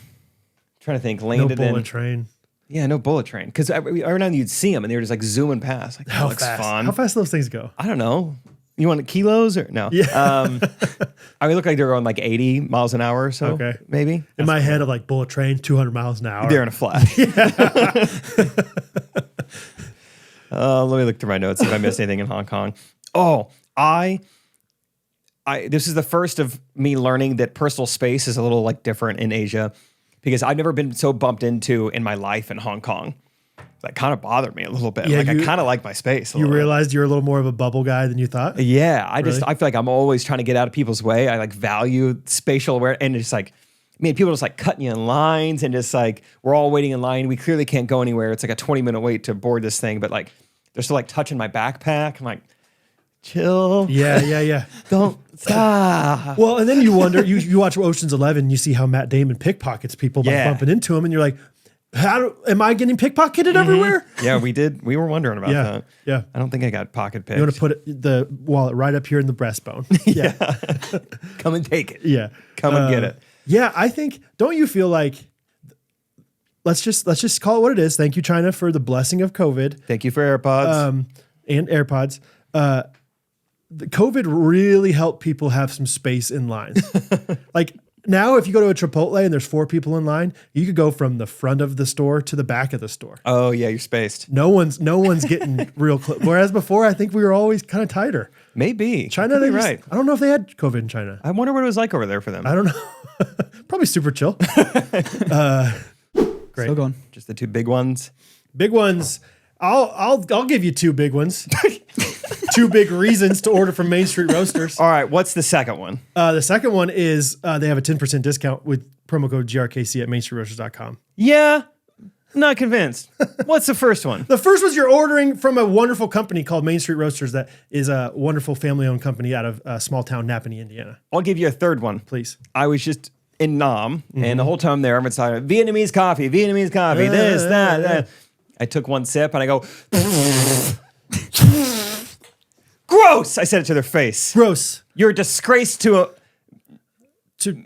to think, No landed bullet in. train. Yeah, no bullet train. Because every now and then you'd see them, and they were just like zooming past. Like, that looks fast? fun. How fast do those things go? I don't know. You want kilos or no? Yeah. I mean, it looked like they were going like 80 miles an hour or so. Okay. Maybe. In my head, of like bullet train, 200 miles an hour. They're in a flash. Let me look through my notes if I missed anything in Hong Kong. Oh, this is the first of me learning that personal space is a little like different in Asia because I've never been so bumped into in my life in Hong Kong. That kind of bothered me a little bit. Yeah, like I you- kind of like my space. You realized you're a little more of a bubble guy than you thought? Yeah, I Really? feel like I'm always trying to get out of people's way. I like value spatial awareness, and it's like, man, people just like cutting you in lines, and just like we're all waiting in line. We clearly can't go anywhere. It's like a 20-minute wait to board this thing, but like they're still like touching my backpack. I'm like, chill. Yeah. Don't stop. Well, and then you wonder, you watch Ocean's 11, you see how Matt Damon pickpockets people by Yeah. bumping into him, and you're like, am I getting pickpocketed everywhere? Yeah, we did. We were wondering about Yeah, that. yeah. I don't think I got pocket picked. You want to put the wallet right up here in the breastbone. Yeah. Come and take it. Yeah. Come and get it. Yeah, I think, don't you feel like, let's just call it what it is. Thank you, China, for the blessing of COVID Thank you for AirPods. and AirPods. The COVID really helped people have some space in lines. Like now, if you go to a Chipotle and there's 4 people in line, you could go from the front of the store to the back of the store. Oh yeah, you're spaced. No one's getting real close. Whereas before, I think we were always kind of tighter. Maybe China, Could they be just, right. I don't know if they had COVID in China. I wonder what it was like over there for them. I don't know. Probably super chill. Great. Still going. Just the 2 big ones. Big ones. I'll give you 2 big ones. two big reasons to order from Main Street Roasters. All right, what's the second one? The second one is they have a 10% discount with promo code GRKC at mainstreetroasters.com. Yeah, not convinced. What's the first one? The first was you're ordering from a wonderful company called Main Street Roasters that is a wonderful family-owned company out of small town Napanee, Indiana. I'll give you a third one. Please. I was just in Nam, and the whole time there, I'm talking Vietnamese coffee, this, that. I took one sip, and I go, gross! I said it to their face. Gross. You're a disgrace to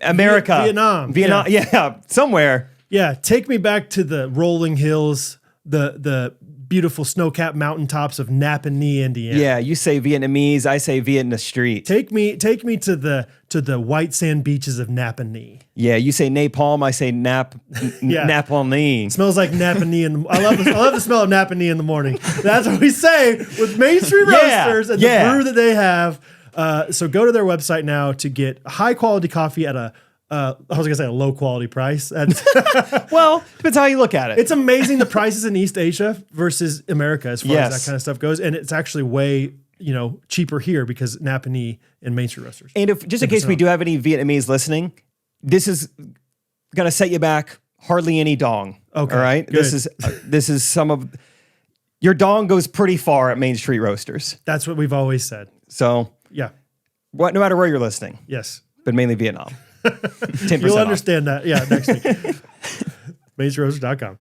America. Vietnam. Yeah, somewhere. Yeah, take me back to the rolling hills, the beautiful snow-capped mountaintops of Napanee, Indiana. Yeah, you say Vietnamese, I say Vietnam Street. Take me to the white sand beaches of Napanee. Yeah, you say napalm, I say napalm. Smells like Napanee, and I love the smell of Napanee in the morning. That's what we say with Main Street Roasters and the brew that they have. So go to their website now to get high quality coffee at I was gonna say a low quality price. Well, depends how you look at it. It's amazing the prices in East Asia versus America as far as that kind of stuff goes, and it's actually way cheaper here because Napanee and Main Street Roasters. And if just in case we do have any Vietnamese listening, this is gonna set you back hardly any dong. Okay, all right. good. This is some of your dong goes pretty far at Main Street Roasters. That's what we've always said. So Yeah. no matter where you're listening, Yes. but mainly Vietnam. 10% You'll off. understand that. Yeah, next week. MainStreetRoasters.com.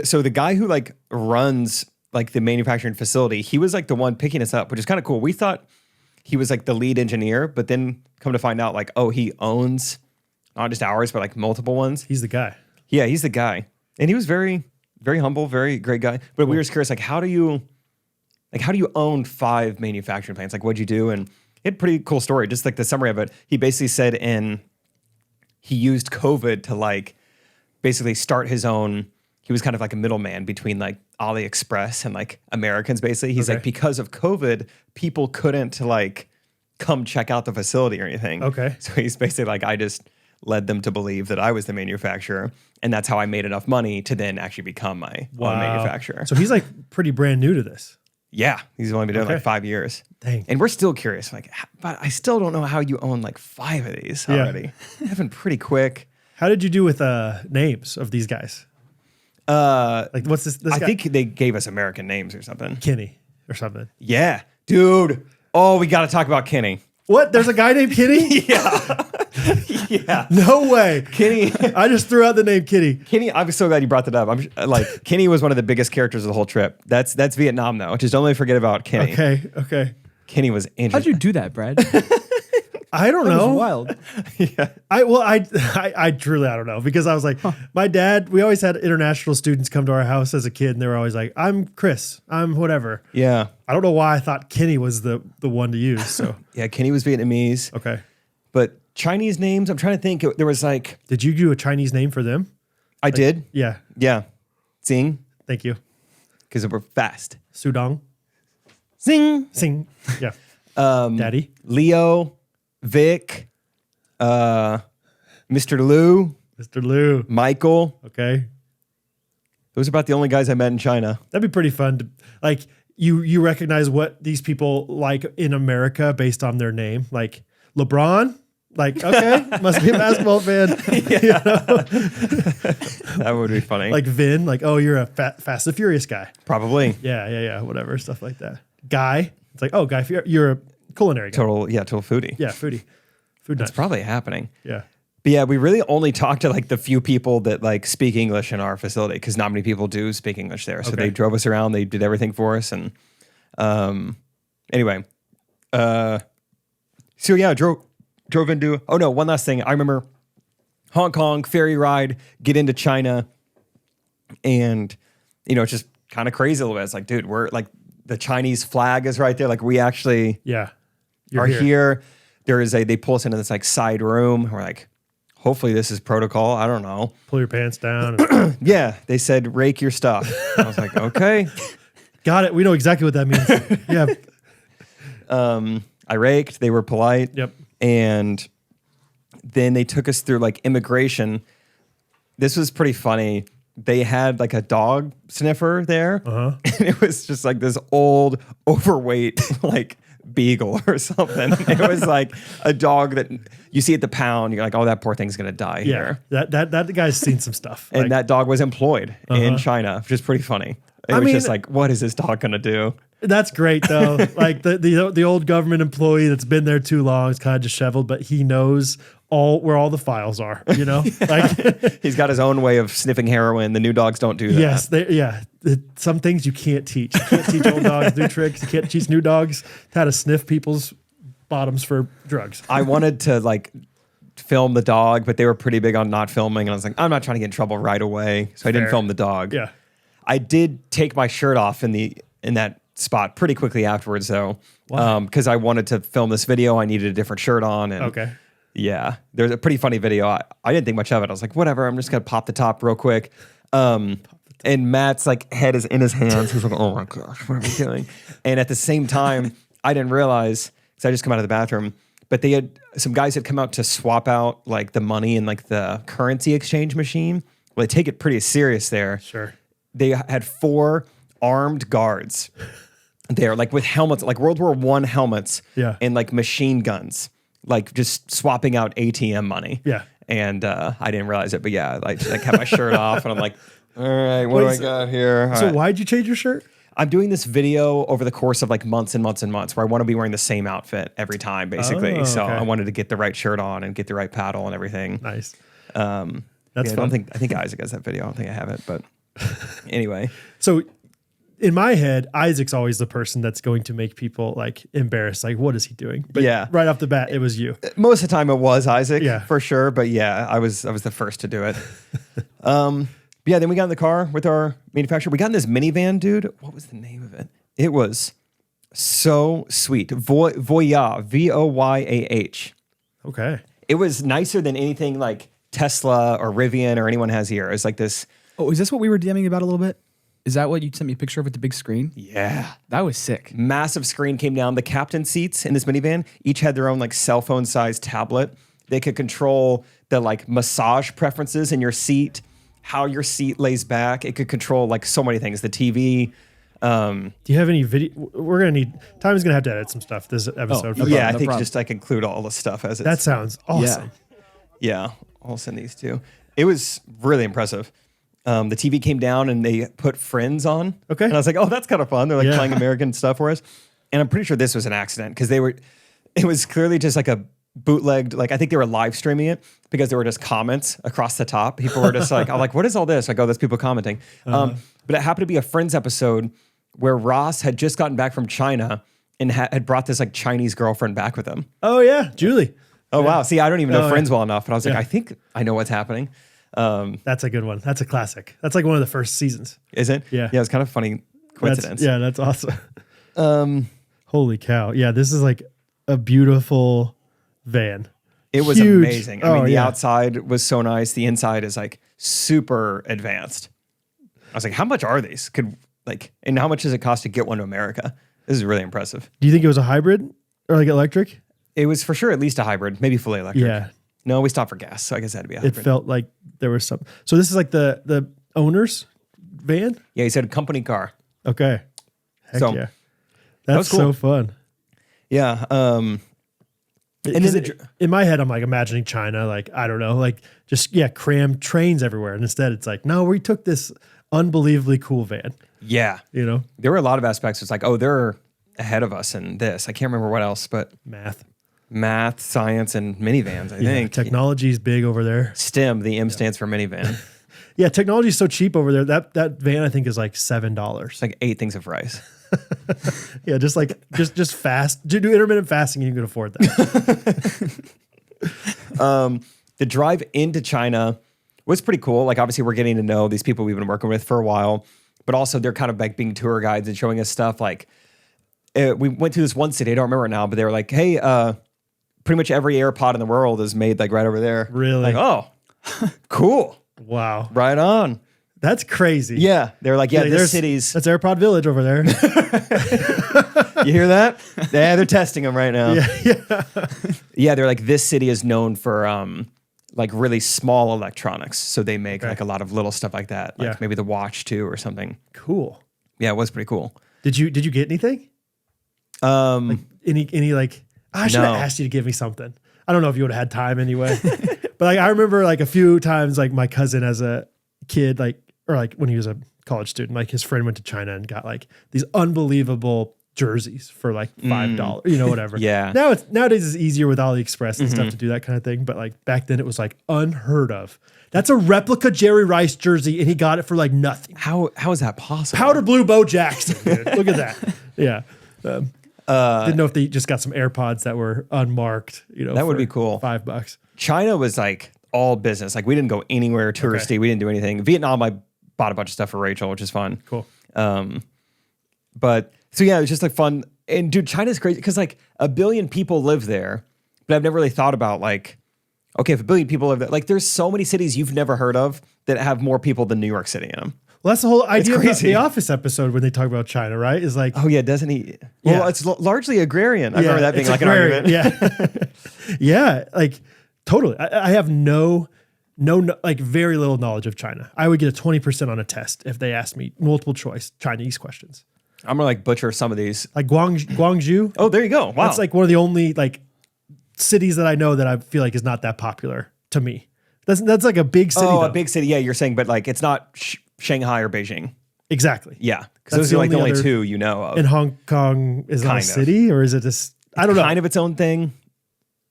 So the guy who runs the manufacturing facility, he was the one picking us up, which is kind of cool. We thought he was the lead engineer, but then come to find out he owns not just ours, but multiple ones. He's the guy. Yeah, he's the guy. And he was very, very humble, very great guy. But we were just curious, how do you own 5 manufacturing plants? What'd you do? And he had a pretty cool story. Just the summary of it. He basically said he used COVID to basically start his own. He was kind of a middleman between AliExpress and Americans. Basically, he's because of COVID, people couldn't come check out the facility or anything. Okay. So he's basically I just led them to believe that I was the manufacturer, and that's how I made enough money to then actually become my own manufacturer. So he's pretty brand new to this. Yeah, he's only been doing 5 years. Dang. And we're still curious. But I still don't know how you own 5 of these already. Happened pretty quick. How did you do with names of these guys? What's this guy? I think they gave us American names or something. Kenny or something. Yeah, dude. Oh, we got to talk about Kenny. What? There's a guy named Kenny? Yeah. No way. Kenny. I just threw out the name Kenny. Kenny, I'm so glad you brought that up. I'm Kenny was one of the biggest characters of the whole trip. That's Vietnam though. Just don't forget about Kenny. Okay. Kenny was interesting. How'd you do that, Brad? I don't That know. was wild. I truly I don't know because I was my dad. We always had international students come to our house as a kid, and they were always I'm Chris. I'm whatever. Yeah. I don't know why I thought Kenny was the one to use. So Yeah, Kenny was Vietnamese. okay. But Chinese names, I'm trying to think. There was Did you do a Chinese name for them? I did. Yeah. Yeah. Zing, Thank you. because we're fast. Sudong. Zing. Sing. Yeah. Daddy. Leo, Vic, Mr. Lou, Mr. Lou. Michael. Okay. Those are about the only guys I met in China. That'd be pretty fun to you recognize what these people like in America based on their name. LeBron. Okay, must be a basketball fan. That would be funny. Vin, you're a Fast and Furious guy. Probably. Yeah, whatever, stuff like that. Guy, it's Guy, you're a culinary guy. Total foodie. Yeah, foodie. Food That's nuts. probably happening. Yeah. But yeah, we really only talked to the few people that speak English in our facility because not many people do speak English there. So they drove us around. They did everything for us. And anyway, so yeah, drove into, one last thing. I remember Hong Kong, ferry ride, get into China. And, it's just kind of crazy a little bit. It's dude, we're the Chinese flag is right there. We actually You're are here. They pull us into this side room. We're hopefully this is protocol. I don't know. Pull your pants down. Yeah. They said, rake your stuff. I was okay. Got it. We know exactly what that means. Yeah. I raked. They were polite. Yep. And then they took us through immigration. This was pretty funny they had like a dog sniffer there, Uh-huh. and it was just like this old, overweight like beagle or something. It was like a dog that you see at the pound. You're like, oh, that poor thing's gonna die Yeah, here. that guy's seen some stuff. And Like, that dog was employed in China, which is pretty funny. It was mean- just like, what is this dog gonna do? that's great though. Like the old government employee that's been there too long is kind of disheveled, but he knows where all the files are. You know, like He's got his own way of sniffing heroin. The new dogs don't do that. yes, some things you can't teach. You can't teach old dogs new tricks. You can't teach new dogs how to sniff people's bottoms for drugs. I wanted to like film the dog, but they were pretty big on not filming. And I was like, I'm not trying to get in trouble right away. So I didn't Fair. film the dog. Yeah. I did take my shirt off in that spot pretty quickly afterwards though. Because I wanted to film this video. I needed a different shirt on. And Okay. yeah, there's a pretty funny video. I didn't think much of it. I was like, whatever, I'm just gonna pop the top real quick. And Matt's like head is in his hands. He's like, oh my gosh, what are we doing? And at the same time, I didn't realize, because I just come out of the bathroom, but some guys had come out to swap out like the money in like the currency exchange machine. Well, they take it pretty serious there. Sure. They had 4 armed guards there, like with helmets, like World War I helmets, Yeah. and like machine guns, like just swapping out ATM money. Yeah. And I didn't realize it, but yeah, like I kept my shirt off, and I'm like, all right, what do I got here? All So right. why'd you change your shirt? I'm doing this video over the course of like months and months and months, where I want to be wearing the same outfit every time, basically. Oh, So okay. I wanted to get the right shirt on and get the right paddle and everything. Nice. That's That's I fun. think Isaac has that video. I don't think I have it, but anyway. So in my head, Isaac's always the person that's going to make people like embarrassed. Like, what is he doing? But Yeah. right off the bat, it was you. Most of the time it was Isaac, Yeah. for sure. But yeah, I was the first to do it. But yeah, then we got in the car with our manufacturer. We got in this minivan, dude. What was the name of it? It was so sweet. Voyah, Voyah. Okay. It was nicer than anything like Tesla or Rivian or anyone has here. It's like this. Oh, is this what we were DMing about a little bit? Is that what you sent me a picture of with the big screen? Yeah. That was sick. Massive screen came down. The captain seats in this minivan each had their own like cell phone sized tablet. They could control the like massage preferences in your seat, how your seat lays back. It could control like so many things. The TV. Do you have any video? We're going to need, Time's going to have to edit some stuff this episode. no Yeah, I no think problem. just like include all the stuff as it's. That sounds awesome. Yeah, I'll send these too. It was really impressive. The TV came down and they put Friends on. Okay. And I was like, oh, that's kind of fun. They're like Yeah. playing American stuff for us. And I'm pretty sure this was an accident because it was clearly just like a bootlegged, like I think they were live streaming it because there were just comments across the top. People were just like, I'm like, what is all this? Like, oh, that's people commenting. But it happened to be a Friends episode where Ross had just gotten back from China and had brought this like Chinese girlfriend back with him. Oh, yeah. Julie. Oh, wow. See, I don't even know Oh, Friends yeah. well enough. But I was like, Yeah. I think I know what's happening. That's a good one. That's a classic. That's like one of the first seasons. Is it? Yeah. Yeah, it's kind of funny coincidence. That's awesome. Holy cow. Yeah, this is like a beautiful van. It was Huge. amazing. I Oh, mean, the yeah. outside was so nice. The inside is like super advanced. I was like, how much are these? And how much does it cost to get one to America? This is really impressive. Do you think it was a hybrid or like electric? It was for sure at least a hybrid, maybe fully electric. Yeah. No, we stopped for gas, so I guess it had to be a It hybrid. felt like there was some. So this is like the owner's van? Yeah, he said company car. Okay. Heck So, yeah. was That's cool. so fun. Yeah. And then 'Cause in my head, I'm like imagining China, like, I don't know, like just, cram trains everywhere. And instead it's like, no, we took this unbelievably cool van, yeah, you know, there were a lot of aspects. It's like, oh, they're ahead of us in this. I can't remember what else, but math, science, and minivans, I think. Technology is big over there. STEM, the M stands for minivan. Yeah, technology is so cheap over there. That van I think is like $7. It's like 8 things of rice. Yeah, just like just fast. Do intermittent fasting and you can afford that. The drive into China was pretty cool. Like, obviously, we're getting to know these people we've been working with for a while, but also they're kind of like being tour guides and showing us stuff. Like, we went to this one city, I don't remember it now, but they were like, hey, pretty much every AirPod in the world is made like right over there. Really? Like, oh, cool. Wow. Right on. That's crazy. Yeah. They're like, yeah, this city's, That's AirPod Village over there. you hear that? Yeah, they're testing them right now. yeah. Yeah, they're like, this city is known for like really small electronics. So they make like a lot of little stuff like that. Like Yeah. maybe the watch too or something. Cool. Yeah, it was pretty cool. Did you get anything? Any like I should have No. asked you to give me something. I don't know if you would have had time anyway. But like I remember like a few times like my cousin as a kid, like or like when he was a college student, like his friend went to China and got like these unbelievable jerseys for like $5, you know, whatever. Yeah. Nowadays it's easier with AliExpress and stuff to do that kind of thing. But like back then it was like unheard of. That's a replica Jerry Rice jersey and he got it for like nothing. How is that possible? Powder blue Bo Jackson, dude. Look at that. Yeah. Didn't know if they just got some AirPods that were unmarked, you know. That would for be cool. $5. China was like all business. Like we didn't go anywhere touristy. Okay. We didn't do anything. Vietnam, I bought a bunch of stuff for Rachel, which is fun. Cool. But so yeah, it was just like fun. And dude, China's crazy because like 1 billion people live there, but I've never really thought about like, okay, if 1 billion people live there, like there's so many cities you've never heard of that have more people than New York City in them. Well, that's the whole idea of crazy. the Office episode when they talk about China, right? Is like, Oh yeah, doesn't he? Well, Yeah. it's largely agrarian. I remember that being it's like agrarian. an argument. Yeah. Yeah. Like totally. I have no, like very little knowledge of China. I would get a 20% on a test if they asked me multiple choice Chinese questions. I'm gonna like butcher some of these. Like Guangzhou. Oh, there you go. Wow. That's like one of the only like cities that I know that I feel like is not that popular to me. That's like a big city. oh, though. a big city. Yeah, you're saying, but like it's not Shanghai or Beijing. Exactly. Yeah, because That's those are like the only other- two you know of. And Hong Kong is not a Kind of. city, or is it just? I don't know. Kind of its own thing.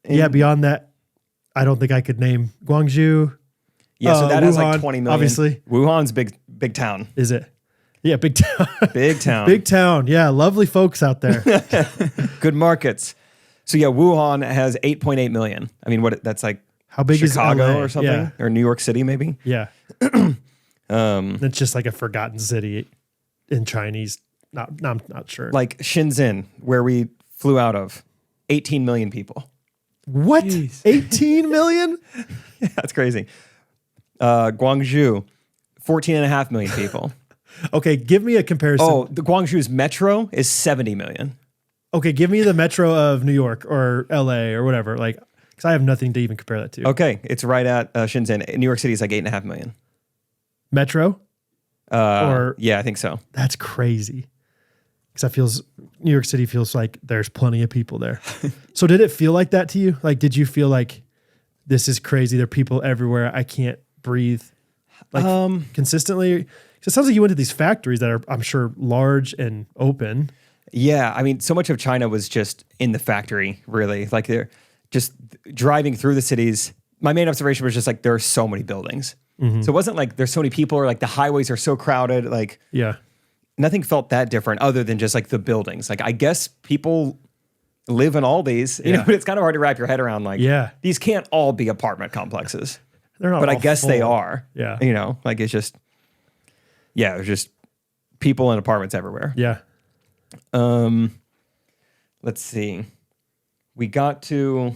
Yeah. Beyond that, I don't think I could name Guangzhou. Yeah, so that has like Wuhan, 20 million. obviously. Wuhan's big town. Is it? Yeah, big town. Big town. Big town. Yeah, lovely folks out there. Good markets. So yeah, Wuhan has 8.8 million. I mean, that's like How big Chicago is LA? or something, Yeah. or New York City maybe. Yeah. It's just like a forgotten city in Chinese. I'm not sure. Like Shenzhen, where we flew out of, 18 million people. what? 18 million? That's crazy. Guangzhou, 14.5 million people. Okay, give me a comparison. Oh, the Guangzhou's metro is 70 million. Okay, give me the metro of New York or LA or whatever. Like, because I have nothing to even compare that to. Okay, it's right at Shenzhen. New York City is like 8.5 million. Metro? Or- yeah, I think so. That's crazy. Because New York City feels like there's plenty of people there. So did it feel like that to you? Like, did you feel like this is crazy? There are people everywhere. I can't breathe like consistently. 'Cause it sounds like you went to these factories that are, I'm sure, large and open. Yeah, I mean, so much of China was just in the factory, really. Like they're just driving through the cities. My main observation was just like there are so many buildings. So it wasn't like there's so many people or like the highways are so crowded. Like Yeah. nothing felt that different other than just like the buildings. Like I guess people live in all these, you know, but it's kind of hard to wrap your head around. Like, Yeah. these can't all be apartment complexes, They're not but I all guess they full. are. Yeah. You know, like it's just, yeah, there's just people in apartments everywhere. Yeah. Let's see. We got to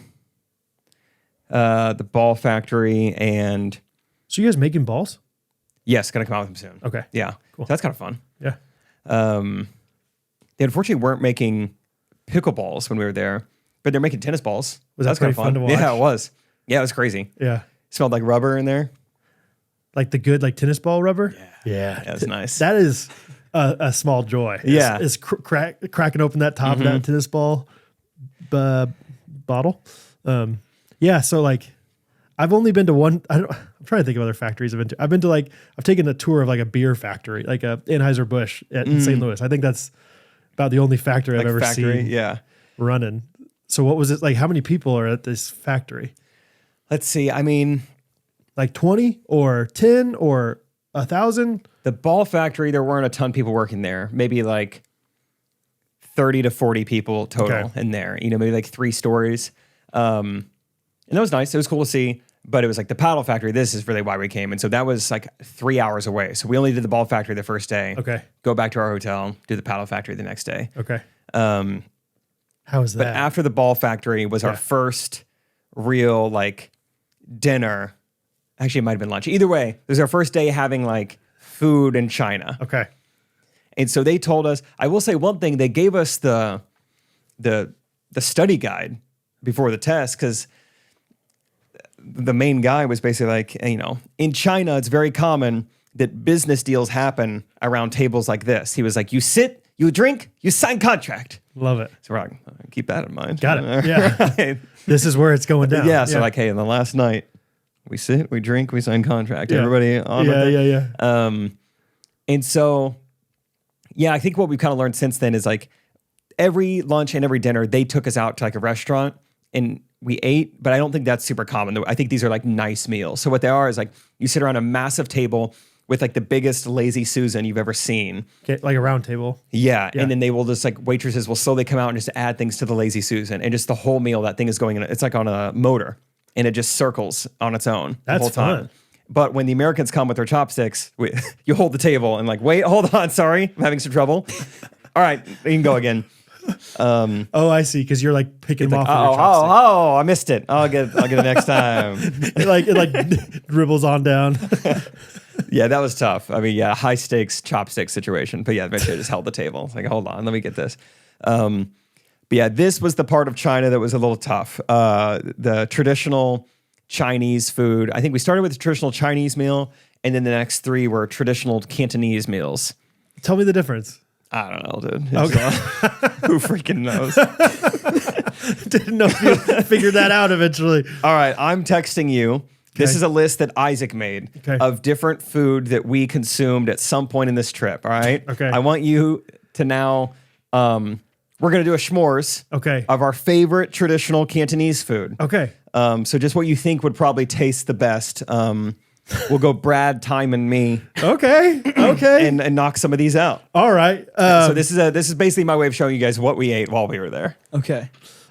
the ball factory and So you guys making balls? yes, gonna come out with them soon. Okay. Yeah. Cool. So that's kind of fun. Yeah. They unfortunately weren't making pickleballs when we were there, but they're making tennis balls. Was that That's kinda pretty fun to watch? Yeah, it was. Yeah, it was crazy. Yeah. Smelled like rubber in there. Like the good, like tennis ball rubber? Yeah. That was nice. That is a small joy. Yeah. Is cracking open that top of that tennis ball bottle. Yeah. So like, I've only been to one. I'm trying to think of other factories I've been to. I've taken a tour of like a beer factory, like a Anheuser-Busch in St. Louis. I think that's about the only factory I've Like ever factory. seen Yeah. running. So what was it like? How many people are at this factory? Let's see. I mean, Like 20 or 10 or 1,000? the ball factory, there weren't a ton of people working there. Maybe like 30 to 40 people total Okay. in there. You know, maybe like 3 stories. And that was nice. It was cool to see. But it was like the paddle factory. This is really why we came. And so that was like 3 hours away. So we only did the ball factory the first day. Okay. Go back to our hotel, do the paddle factory the next day. Okay. How is But that? after the ball factory was our first real like dinner. Actually, it might have been lunch. Either way, it was our first day having like food in China. Okay. And so they told us, I will say one thing, they gave us the study guide before the test because the main guy was basically like, in China, it's very common that business deals happen around tables like this. He was like, you sit, you drink, you sign contract. Love it. So we're like, keep that in mind. Got it. Yeah. Right. This is where it's going down. Yeah. So like, hey, in the last night, we sit, we drink, we sign contract. Yeah. Everybody on with it? Yeah. And so, I think what we've kind of learned since then is like every lunch and every dinner, they took us out to like a restaurant and we ate, but I don't think that's super common. I think these are like nice meals. So what they are is like you sit around a massive table with like the biggest lazy Susan you've ever seen. Okay, like a round table. Yeah. And then they will just like waitresses will slowly come out and just add things to the lazy Susan. And just the whole meal, that thing is going in. It's like on a motor and it just circles on its own the whole time. Fun. But when the Americans come with their chopsticks, you hold the table and like, wait, hold on. Sorry, I'm having some trouble. All right, you can go again. Oh, I see. Because you're like picking them off. With your Oh, I missed it. I'll get it next time. it dribbles on down. Yeah, that was tough. I mean, high stakes chopstick situation. But eventually I just held the table. It's like, hold on, let me get this. But this was the part of China that was a little tough. The traditional Chinese food. I think we started with the traditional Chinese meal, and then the next 3 were traditional Cantonese meals. Tell me the difference. I don't know, dude. Who freaking knows? Didn't know if you figured that out eventually. All right, I'm texting you. This is a list that Isaac made of different food that we consumed at some point in this trip. All right. Okay. I want you to now. We're gonna do a shmores. Okay. Of our favorite traditional Cantonese food. Okay. So just what you think would probably taste the best. We'll go Brad, Time, and me. Okay. And knock some of these out. All right. So this is basically my way of showing you guys what we ate while we were there. Okay.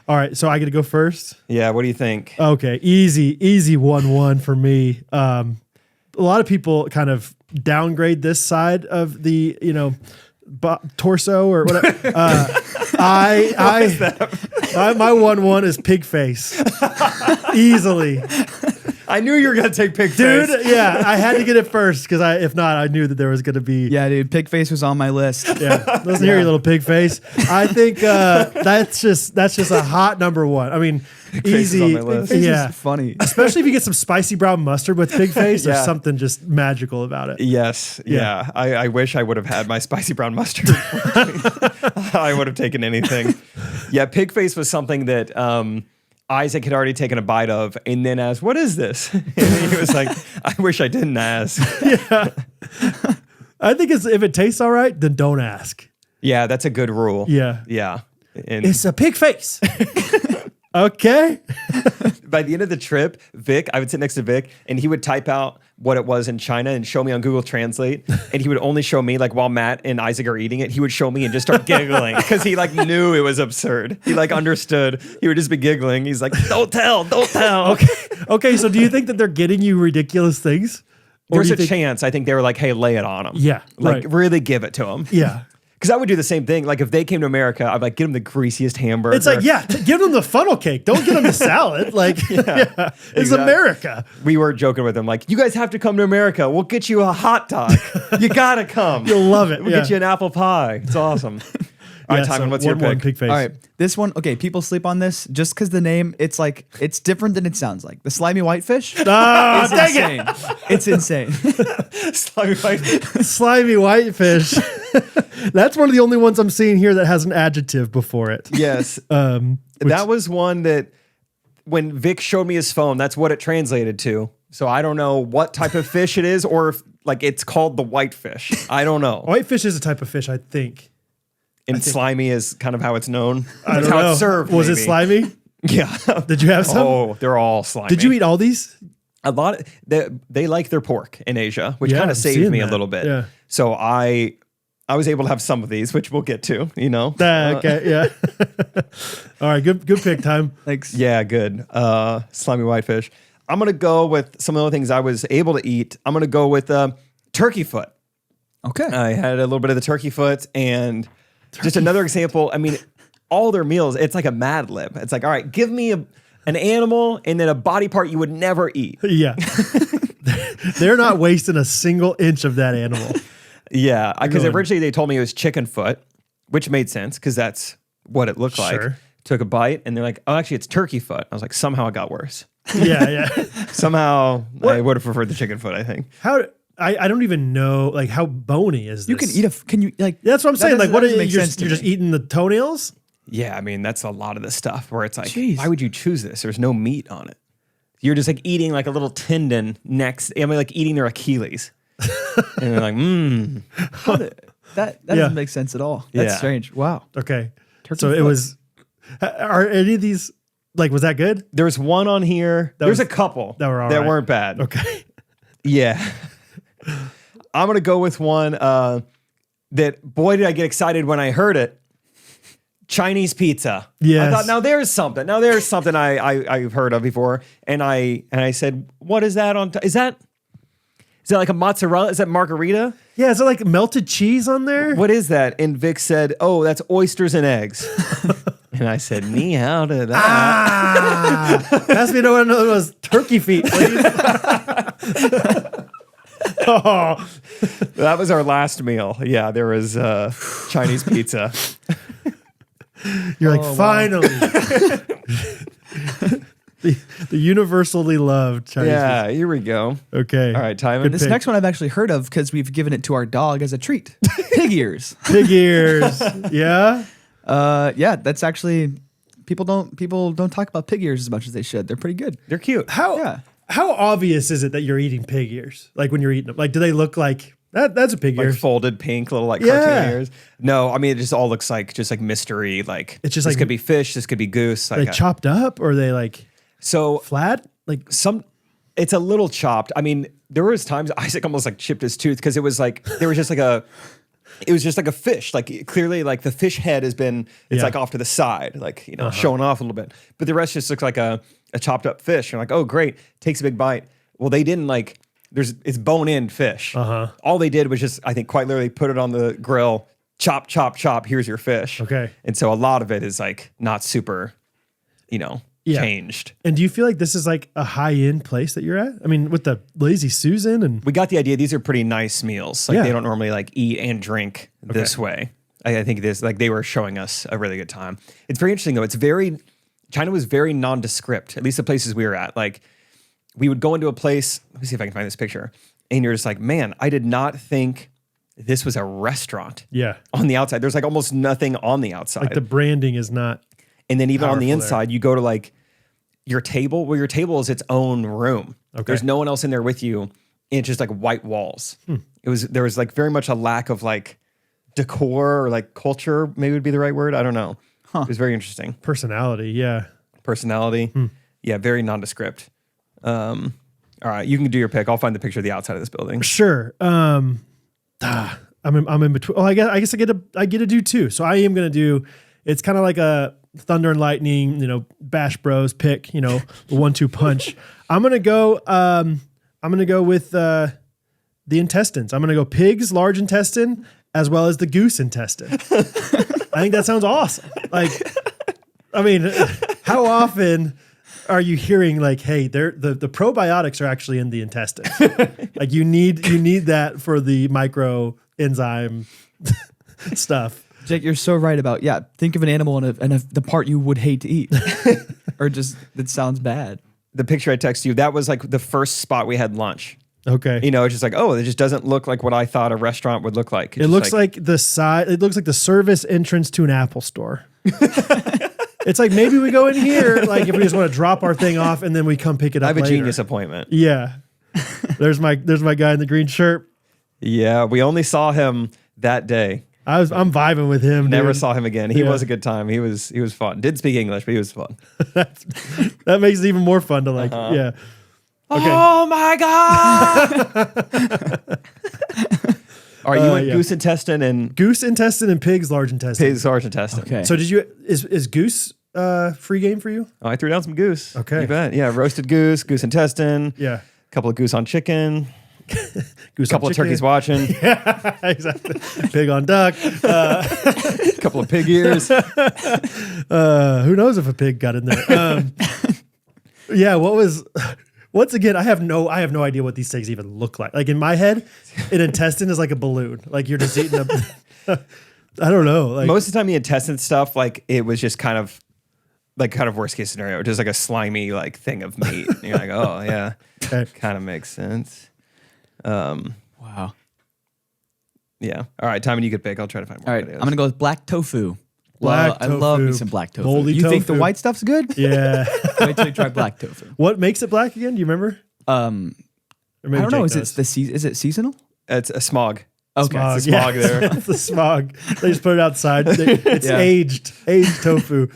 All right. So I get to go first. Yeah. What do you think? Okay. Easy 1-1 for me. A lot of people kind of downgrade this side of the, torso or whatever. My 1-1 is pig face. Easily. I knew you were gonna take pig Dude, face. yeah, I had to get it first because if not, I knew that there was gonna be. Yeah, dude, pig face was on my list. Yeah, listen here, you little pig face. I think that's just a hot number 1. I mean, easy. on my list. Pig face Yeah, is funny. especially if you get some spicy brown mustard with pig face. Yeah. There's something just magical about it. Yes. Yeah. I wish I would have had my spicy brown mustard. I would have taken anything. Yeah, pig face was something that Isaac had already taken a bite of and then asked, what is this? And he was like, I wish I didn't ask. Yeah. I think if it tastes all right, then don't ask. Yeah, that's a good rule. Yeah. Yeah. And It's a pig face. Okay. by the end of the trip, Vic, I would sit next to Vic and he would type out what it was in China and show me on Google Translate. And he would only show me, like, while Matt and Isaac are eating it, he would show me and just start giggling because he like knew it was absurd. He like understood. He would just be giggling. He's like, don't tell. Okay. So do you think that they're getting you ridiculous things? Or There's do a you think- chance. I think they were like, hey, lay it on them. Yeah, Like, right. really give it to them. Yeah. Because I would do the same thing. Like, if they came to America, I'd like, get them the greasiest hamburger. It's like, give them the funnel cake. Don't give them the salad. Like, it's exactly. America. We were joking with them, like, you guys have to come to America. We'll get you a hot dog. You gotta come. You'll love it. We'll get you an apple pie. It's awesome. All right, Timon, what's your 1-1 pick? pig face. All right, this one. Okay, people sleep on this just because the name. It's like it's different than it sounds like. The slimy whitefish. Ah, It's dang it. insane. It's insane. Slimy white. Slimy whitefish. That's one of the only ones I'm seeing here that has an adjective before it. Yes. That was one that when Vic showed me his phone, that's what it translated to. So I don't know what type of fish it is, or if like it's called the whitefish. I don't know. Whitefish is a type of fish, I think. And slimy is kind of how it's known. I That's don't how know. it's served. Was maybe. it slimy? Yeah. Did you have some? Oh, they're all slimy. Did you eat all these? A lot of, they like their pork in Asia, which Yeah, kind I'm of saved seeing me a that. little bit. Yeah. So I was able to have some of these, which we'll get to, you know. Okay, yeah. All right, good pick time. Thanks. Yeah, good. Slimy whitefish. I'm going to go with some of the other things I was able to eat. I'm going to go with turkey foot. Okay. I had a little bit of the turkey foot and just another example. I mean, all their meals, it's like a Mad Lib. It's like, all right, give me an animal and then a body part you would never eat. Yeah. They're not wasting a single inch of that animal. Yeah, because Going. originally they told me it was chicken foot, which made sense because that's what it looked like. Sure. Took a bite and they're like, oh, actually, it's turkey foot. I was like, somehow it got worse. Yeah. Somehow, I would have preferred the chicken foot, I think. I don't even know like how bony is this? You can eat can you like? That's what I'm saying. Like, what doesn't are make you're sense to just me. eating the toenails? Yeah, I mean, that's a lot of the stuff where it's like, Jeez. why would you choose this? There's no meat on it. You're just like eating like a little tendon next. I mean, like eating their Achilles. And you're like, That doesn't make sense at all. That's Yeah. strange. Wow. Okay. Turkey so it foot. was. Are any of these like? Was that good? There's one on here. There's a couple that were all right. weren't bad. Okay. Yeah. I'm going to go with one that, boy, did I get excited when I heard it. Chinese pizza. Yes. I thought, now there's something. I've heard of before. And I said, what is that on is that like a mozzarella? Is that margarita? Yeah. Is it like melted cheese on there? What is that? And Vic said, oh, that's oysters and eggs. And I said, ni hao to that. Ask me to know what it was. Turkey feet, please. Oh, That was our last meal. Yeah, there was Chinese pizza. you're like, finally. the universally loved Chinese Yeah, here we go. food. Okay. All right, Timon. This next one I've actually heard of because we've given it to our dog as a treat. Pig ears. Pig ears. Yeah. Yeah, that's actually people don't talk about pig ears as much as they should. They're pretty good. They're cute. How obvious is it that you're eating pig ears? Like when you're eating them, like do they look like that's a pig ear? Like folded pink little like Yeah. cartoon ears. No, I mean it just all looks like just like mystery. Like It's just this like- could be fish, this could be goose. Are they Like chopped up or are they like so flat? Like it's a little chopped. I mean, there was times Isaac almost like chipped his tooth because it was like there was just like it was just like a fish. Like clearly like the fish head has been it's Yeah. like off to the side, like showing off a little bit. But the rest just looks like a chopped up fish. You're like, oh great, takes a big bite. Well, they didn't like it's bone in fish. All they did was just, I think, quite literally put it on the grill, chop, chop, chop. Here's your fish. Okay. And so a lot of it is like not super, changed. And do you feel like this is like a high end place that you're at? I mean, with the Lazy Susan and We got the idea. These are pretty nice meals. Like Yeah. they don't normally like eat and drink this way. I think this like they were showing us a really good time. It's very interesting though. China was very nondescript. At least the places we were at. Like we would go into a place. Let me see if I can find this picture. And you're just like, man, I did not think this was a restaurant. yeah, On the outside, there's like almost nothing on the outside. like the branding is not. And then even on the powerful there. inside, you go to like your table. Well, your table is its own room. Okay. There's no one else in there with you. It's just like white walls. There was like very much a lack of like decor or like culture, maybe would be the right word. I don't know. It was very interesting. Personality, yeah. Personality. Yeah, very nondescript. All right, you can do your pick. I'll find the picture of the outside of this building. Sure. I'm in between. Oh, I guess I get to do two. So I am gonna do. It's kind of like a Thunder and Lightning, Bash Bros pick, the 1-2 punch. I'm gonna go. I'm gonna go with the intestines. I'm gonna go pigs, large intestine, as well as the goose intestine. I think that sounds awesome. Like, I mean, how often are you hearing like, hey, the probiotics are actually in the intestine? Like you need that for the micro enzyme stuff. Jake, you're so right about think of an animal and the part you would hate to eat, or just that sounds bad. The picture I texted you, that was like the first spot we had lunch. Okay. It's just like, oh, it just doesn't look like what I thought a restaurant would look like. It looks like the side. It looks like the service entrance to an Apple store. It's like maybe we go in here, like if we just want to drop our thing off and then we come pick it up. I have a later. genius appointment. Yeah. There's my guy in the green shirt. Yeah, we only saw him that day. I'm vibing with him. Never dude. saw him again. He Yeah. was a good time. He was fun. Did speak English, but he was fun. That makes it even more fun to like. Yeah. Okay. Oh my god! All right, you went yeah. goose intestine and Goose intestine and pig's large intestine. pig's large intestine. Okay. So is goose free game for you? Oh, I threw down some goose. Okay. You bet. Yeah, roasted goose, goose intestine, Yeah. a couple of goose on chicken, Goose a couple of turkeys watching, Yeah, exactly. Pig on duck. a couple of pig ears. Who knows if a pig got in there? Yeah. Once again, I have no idea what these things even look like. Like in my head, an intestine is like a balloon. Like you're just eating a. I don't know. Like Most of the time, the intestine stuff, like it was just kind of like kind of worst case scenario, just like a slimy like thing of meat. And you're like, oh yeah, Okay. kind of makes sense. Wow. Yeah. All right, Tommy, you could pick. I'll try to find more All right, videos. I'm gonna go with black tofu. Black I love me tofu. some black tofu. Moldy You think the tofu. white stuff's good? Yeah. Wait till you try black tofu. What makes it black again? Do you remember? Or I maybe don't know. Jake Is knows. is it seasonal? It's a smog. Okay. Smog, It's a smog yeah. there. It's the smog. They just put it outside. It's Yeah. aged tofu.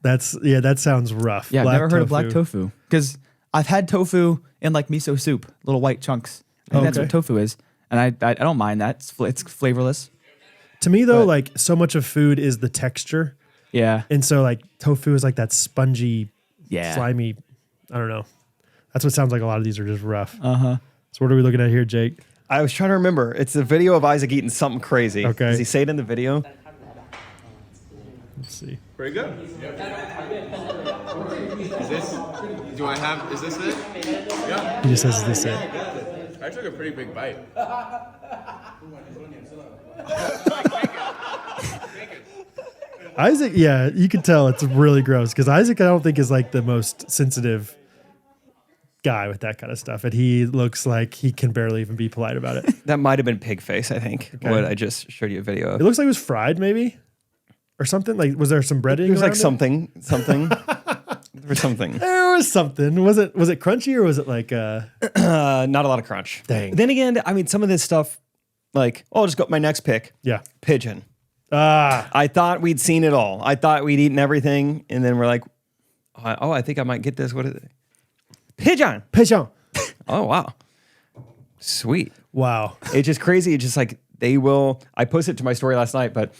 That sounds rough. Yeah, I've never heard of black tofu because I've had tofu in like miso soup, little white chunks. I think that's Okay. what tofu is, and I don't mind that. It's flavorless. To me though, But- like so much of food is the texture. Yeah, And so like tofu is like that spongy, yeah. slimy, I don't know. That's what sounds like a lot of these are just rough. Uh-huh. So what are we looking at here, Jake? I was trying to remember. It's a video of Isaac eating something crazy. Okay. Does he say it in the video? Let's see. Pretty good. Is this? Do I have? Is this it? Yeah. He just says this it. I took a pretty big bite. Isaac, yeah, you can tell it's really gross because Isaac, I don't think is like the most sensitive guy with that kind of stuff, and he looks like he can barely even be polite about it. That might have been pig face, I think. What I just showed you a video It of. looks like it was fried, maybe, or something. Like, was there some breading? It was like around it? something. There was something. There was something. Was it crunchy or was it like Not a lot of crunch. Dang. Then again, I mean, some of this stuff, like, oh, I'll just go my next pick. yeah? Pigeon. Ah, I thought we'd seen it all. I thought we'd eaten everything, and then we're like, oh, I think I might get this. What is it? Pigeon. pigeon. Oh wow, sweet. Wow. It's just crazy. It's just like they will. I posted it to my story last night, but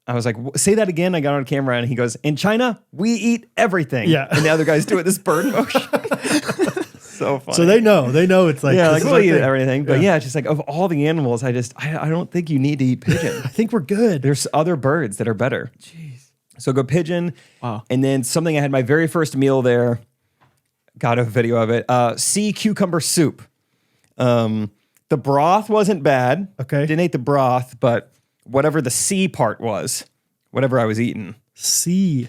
I was like, say that again. I got on camera, and he goes, "In China, we eat everything." Yeah. and the other guys do it this bird motion. So funny. So they know it's like yeah, this like is we'll our eat thing. everything, but yeah, it's just like of all the animals, I don't think you need to eat pigeon. I think we're good. There's other birds that are better. Jeez. So go pigeon. Wow. And then something I had my very first meal there. Got a video of it. Sea cucumber soup. The broth wasn't bad. Okay. Didn't eat the broth, but whatever the sea part was, whatever I was eating, Sea,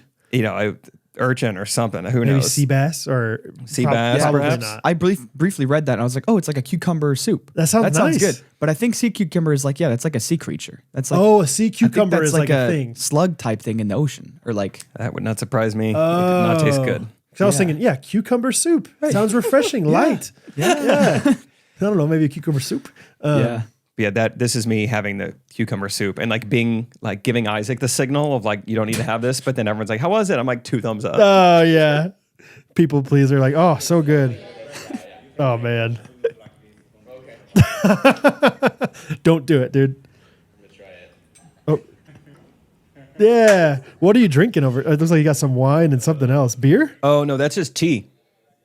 urchin or something. Who maybe knows? sea bass or Sea bass, Probably perhaps? not. I briefly read that and I was like, oh, it's like a cucumber soup. That sounds nice. good. But I think sea cucumber is like, yeah, that's like a sea creature. That's like Oh, a sea I think cucumber that's is like a thing. slug type thing in the ocean, or like That would not surprise me. It did not taste good. So I was thinking, yeah, cucumber soup. Sounds refreshing, light. Yeah. I don't know, maybe a cucumber soup. yeah. Yeah, this is me having the cucumber soup and like being like giving Isaac the signal of like you don't need to have this, but then everyone's like, "How was it?" I'm like, 2 thumbs up. Oh, yeah. People pleaser, like, oh, so good. Oh, man. Don't do it, dude. Oh. Yeah. What are you drinking over? It looks like you got some wine and something else. Beer? Oh no, that's just tea.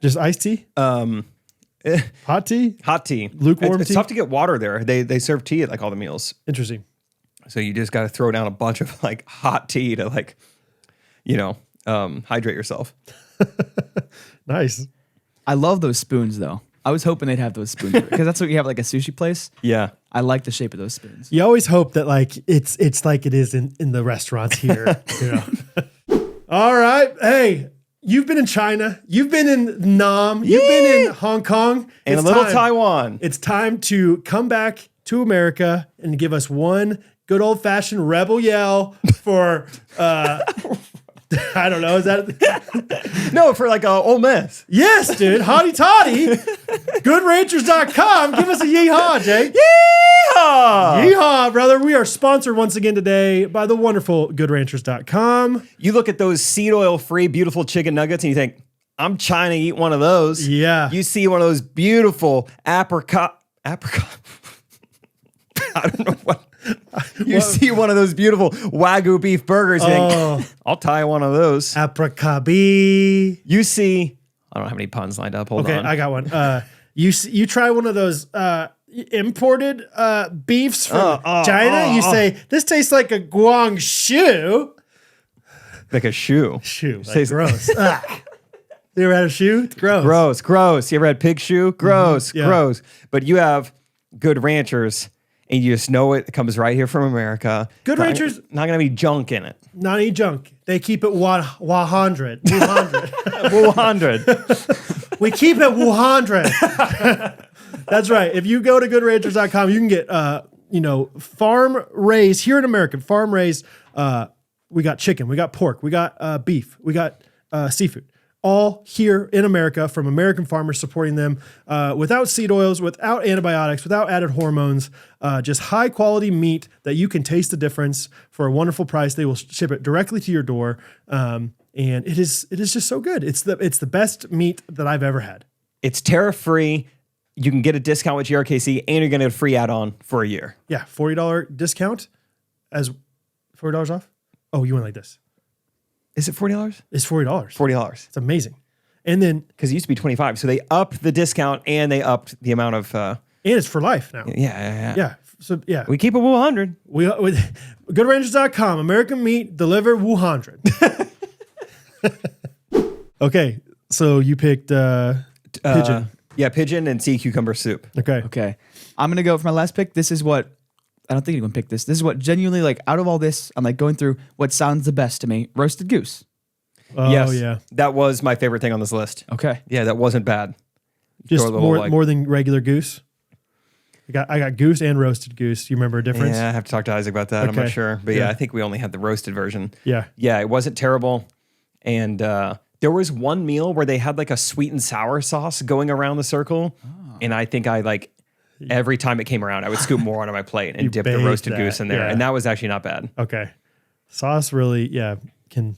Just iced tea? Hot tea? Hot tea. Lukewarm it's tea? tough to get water there. They serve tea at like all the meals. Interesting. So you just got to throw down a bunch of like hot tea to like, hydrate yourself. Nice. I love those spoons though. I was hoping they'd have those spoons because that's what you have at, like a sushi place. Yeah. I like the shape of those spoons. You always hope that like it's like it is in the restaurants here. All right. Hey, you've been in China. You've been in Nam. You've been in Hong Kong. And It's a little time. Taiwan. It's time to come back to America and give us one good old fashioned rebel yell for I don't know. Is that No, for like a Ole Miss. yes, dude? Hotty toddy. GoodRanchers.com. Give us a yeehaw, Jake. Yeehaw! Yeehaw, brother. We are sponsored once again today by the wonderful GoodRanchers.com. You look at those seed oil free, beautiful chicken nuggets and you think, I'm trying to eat one of those. Yeah. You see one of those beautiful apricot. I don't know what. You see one of those beautiful Wagyu beef burgers. You Oh. think, I'll tie one of those. Apricot-bee. You see, I don't have any puns lined up. Hold Okay, on. I got one. You try one of those imported beefs from China. You say, this tastes like a guangshu. Like a shoe. Shoe. Like, Tastes- gross. Ah. You ever had a shoe? It's gross. Gross. You ever had pig shoe? Gross. Yeah. Gross. But you have Good Ranchers, and you just know it comes right here from America. Good Ranchers- not gonna be junk in it. Not any junk. They keep it 100. 100. 100. We keep it 100. That's right. If you go to goodranchers.com, you can get, farm raised here in America, farm raised. We got chicken, we got pork, we got beef, we got seafood. All here in America from American farmers supporting them without seed oils, without antibiotics, without added hormones, just high quality meat that you can taste the difference for a wonderful price. They will ship it directly to your door. And it is just so good. It's the best meat that I've ever had. It's tariff free. You can get a discount with GRKC, and you're gonna get a free add-on for a year. Yeah, $40 discount as $40 off. Oh, you went like this. Is it $40? It's $40. $40. It's amazing. And then Because it used to be 25, so they upped the discount and they upped the amount of. and it's for life now. Yeah. Yeah. So yeah, We keep it 100. we goodranchers.com, American meat delivered 100. Okay, so you picked pigeon. Yeah, pigeon and sea cucumber soup. Okay. Okay. I'm gonna go for my last pick. This is what I don't think anyone picked this. This is what genuinely, like, out of all this, I'm like going through what sounds the best to me. Roasted goose. Oh Yes, yeah, that was my favorite thing on this list. Okay. Yeah, that wasn't bad. just Throw a little, more than regular goose. I got goose and roasted goose. You remember a difference? Yeah, I have to talk to Isaac about that. I'm not Okay. sure, but yeah, Yeah. I think we only had the roasted version. Yeah. Yeah, it wasn't terrible, and there was one meal where they had like a sweet and sour sauce going around the circle, and I think I like every time it came around, I would scoop more onto my plate and You dip the baked roasted that, goose in there, yeah. and that was actually not bad. Okay. Sauce really, can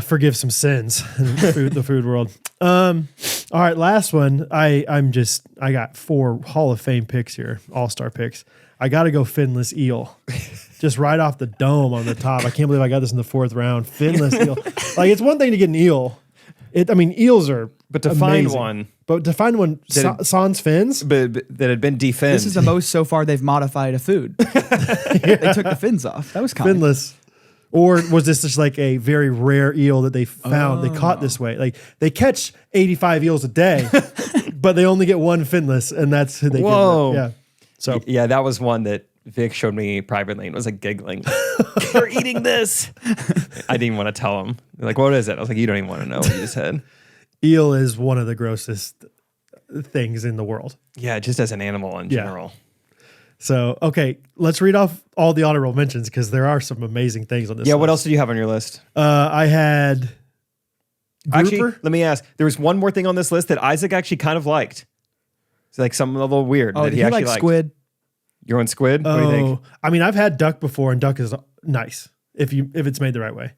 forgive some sins in the food world. All right, last one. I got 4 Hall of Fame picks here, all-star picks. I got to go finless eel. Just right off the dome on the top. I can't believe I got this in the 4th round. Finless eel. Like, it's one thing to get an eel. Eels are But to find amazing. one But to find one sans fins, but that had been definned. This is the most so far they've modified a food. They took the fins off. That was kind. finless. Or was this just like a very rare eel that they found, they caught this way? Like, they catch 85 eels a day, but they only get one finless, and that's who they Whoa. get. Yeah. So Yeah, that was one that Vic showed me privately and was like giggling. You're eating this. I didn't even want to tell him. They're like, what is it? I was like, you don't even want to know what you just said. eel is one of the grossest things in the world. Yeah, just as an animal in Yeah. general. So, okay, let's read off all the honorable mentions because there are some amazing things on this Yeah, list. what else did you have on your list? I had Actually, grouper. let me ask. There was one more thing on this list that Isaac actually kind of liked. It's like something a little weird Oh, that did he he actually like liked. squid? You're on squid? What do you think? I mean, I've had duck before, and duck is nice if it's made the right way.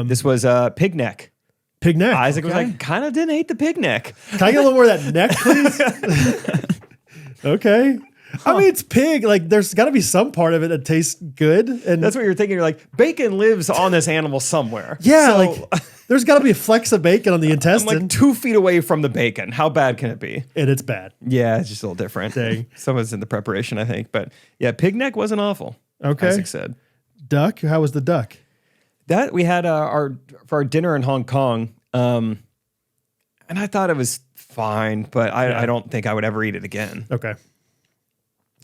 This was pig neck. Pig neck. Isaac was Okay. like, kind of didn't hate the pig neck. Can I get a little more of that neck, please? Okay. I mean, it's pig. Like, there's got to be some part of it that tastes good. And That's what you're thinking. You're like, bacon lives on this animal somewhere. yeah, So, like there's got to be a flex of bacon on the I'm intestine, like 2 feet away from the bacon. How bad can it be? and it's bad. Yeah, it's just a little different. Dang. Some of it's in the preparation, I think. But yeah, pig neck wasn't awful. Okay. Isaac said. Duck. How was the duck? That we had for our dinner in Hong Kong, and I thought it was fine, but I don't think I would ever eat it again. Okay.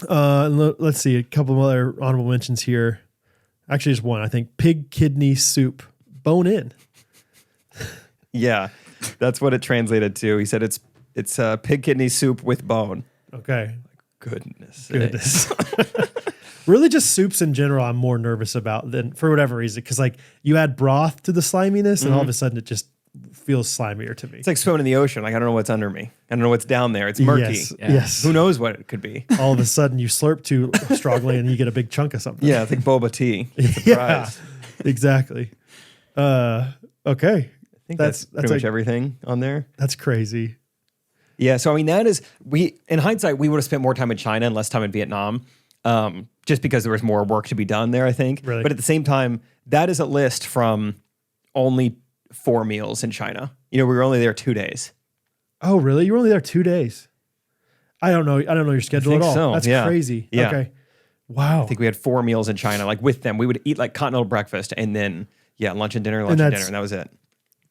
Let's see a couple of other honorable mentions here. Actually, just one. I think pig kidney soup, bone in. Yeah, that's what it translated to. He said it's pig kidney soup with bone. Okay. Goodness. Goodness. Really, just soups in general, I'm more nervous about than for whatever reason. Because like you add broth to the sliminess, and all of a sudden it just feels slimier to me. It's like swimming in the ocean. Like I don't know what's under me. I don't know what's down there. It's murky. Yes. Yeah. Yes. Who knows what it could be? All of a sudden you slurp too strongly and you get a big chunk of something. Yeah, it's like boba tea. Yeah, Surprise. exactly. Okay. I think that's pretty much like, everything on there. that's crazy. Yeah, so I mean that is in hindsight we would have spent more time in China and less time in Vietnam, just because there was more work to be done there. I think, Really? but at the same time, that is a list from only 4 meals in China. You know, we were only there 2 days. Oh, really? You were only there 2 days. I don't know your schedule at think all. so, That's yeah. crazy. Yeah. Okay. Wow. I think we had 4 meals in China. Like with them, we would eat like continental breakfast and then lunch and dinner, and that's- dinner, and that was it.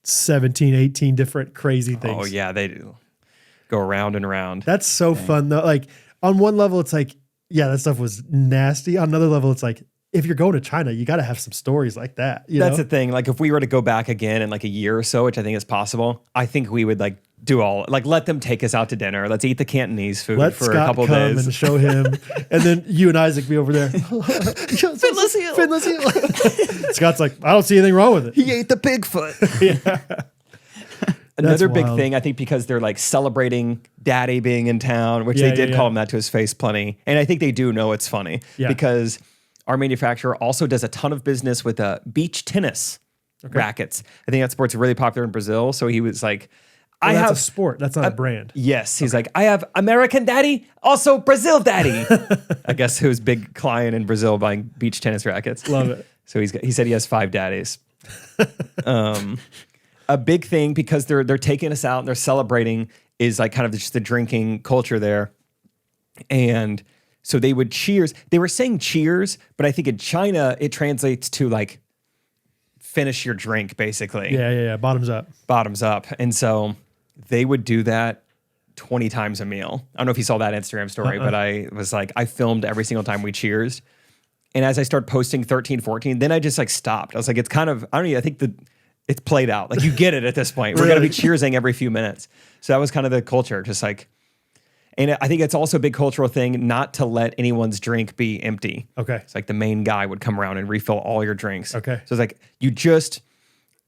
17, 18 different crazy things. Oh yeah, they do go around and around. That's so fun though. Like on one level, it's like Yeah, that stuff was nasty. On another level, it's like, if you're going to China, you got to have some stories like that. That's know? the thing. Like if we were to go back again in like a year or so, which I think is possible, I think we would like do all like let them take us out to dinner. Let's eat the Cantonese food Let for Scott a couple come days. and show him, and then you and Isaac be over there. Finless heel. Scott's like, I don't see anything wrong with it. He ate the Bigfoot. Another big wild. thing, I think, because they're like celebrating Daddy being in town, which Yeah, they did yeah, call yeah. him that to his face plenty, and I think they do know it's funny Yeah. because our manufacturer also does a ton of business with beach tennis rackets. I think that sport's really popular in Brazil. So he was like, Well, I that's have a sport. That's not a brand. Yes, he's like, I have American Daddy, also Brazil Daddy. I guess he was big client in Brazil buying beach tennis rackets. Love it. So he said he has 5 daddies. A big thing because they're taking us out and they're celebrating is like kind of just the drinking culture there, and so they would cheers. They were saying cheers, but I think in China it translates to like finish your drink, basically. Yeah. Bottoms up. Bottoms up, and so they would do that 20 times a meal. I don't know if you saw that Instagram story, but I was like, I filmed every single time we cheersed. And as I started posting 13, 14, then I just like stopped. I was like, it's kind of, I think it's played out. Like you get it at this point. We're going to be cheersing every few minutes. So that was kind of the culture, just like, and I think it's also a big cultural thing not to let anyone's drink be empty. Okay. It's like the main guy would come around and refill all your drinks. Okay. So it's like you just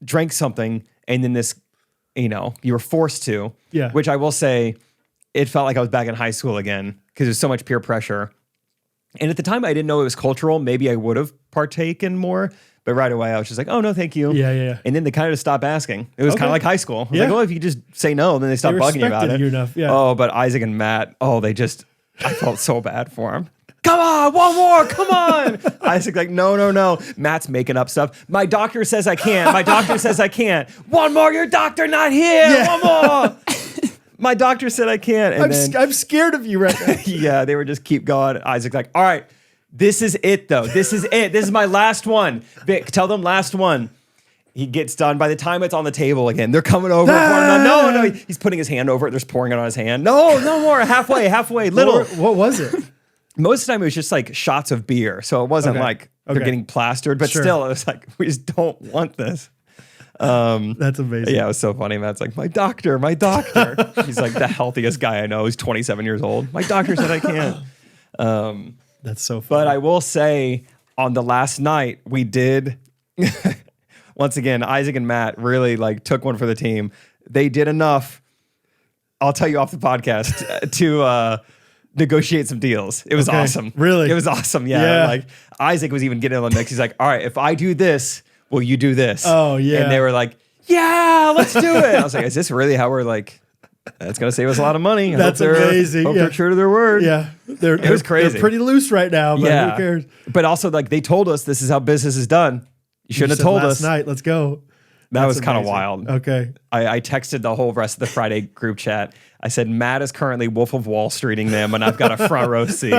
drank something and then this, you were forced to. Yeah. Which I will say, it felt like I was back in high school again because there's so much peer pressure. And at the time, I didn't know it was cultural. Maybe I would have partaken more. But right away, I was just like, oh, no, thank you. Yeah. And then they kind of just stopped asking. It was kind Okay. of like high school. I was Yeah. like, well, if you just say no, then they stop They bugging you about respected it. you enough, yeah. Oh, but Isaac and Matt, I felt so bad for them. Come on, one more, come on. Isaac like, no. Matt's making up stuff. My doctor says I can't. My doctor says I can't. One more, your doctor not here. Yeah. One more. My doctor said I can't. And I'm scared of you right now. yeah, they would just keep going. Isaac's like, all right, this is it though. This is it. This is my last one. Vic, tell them last one. He gets done. By the time it's on the table again, they're coming over. No. He's putting his hand over it. They're just pouring it on his hand. No more. Halfway, little. What was it? Most of the time it was just like shots of beer. So it wasn't Okay. like they're Okay. getting plastered, but Sure. still it was like, we just don't want this. That's amazing. Yeah, it was so funny. Matt's like, my doctor. He's like the healthiest guy I know. He's 27 years old. My doctor said I can't. That's so funny. But I will say on the last night we did, once again, Isaac and Matt really like took one for the team. They did enough. I'll tell you off the podcast to negotiate some deals. It was Okay. awesome. Really? It was awesome. Yeah. Yeah. Like Isaac was even getting on the mix. He's like, all right, if I do this, will you do this? Oh, yeah. And they were like, yeah, let's do it. I was like, is this really how we're like, that's going to save us a lot of money. I That's hope they're- amazing. Hope Yeah. they're true to their word. yeah, It was crazy. They're pretty loose right now, but who cares? But also like they told us this is how business is done. You shouldn't have said told last us. night. Let's go. That was That's kind of amazing. wild. Okay. I texted the whole rest of the Friday group chat. I said, Matt is currently Wolf of Wall Streeting them, and I've got a front row seat.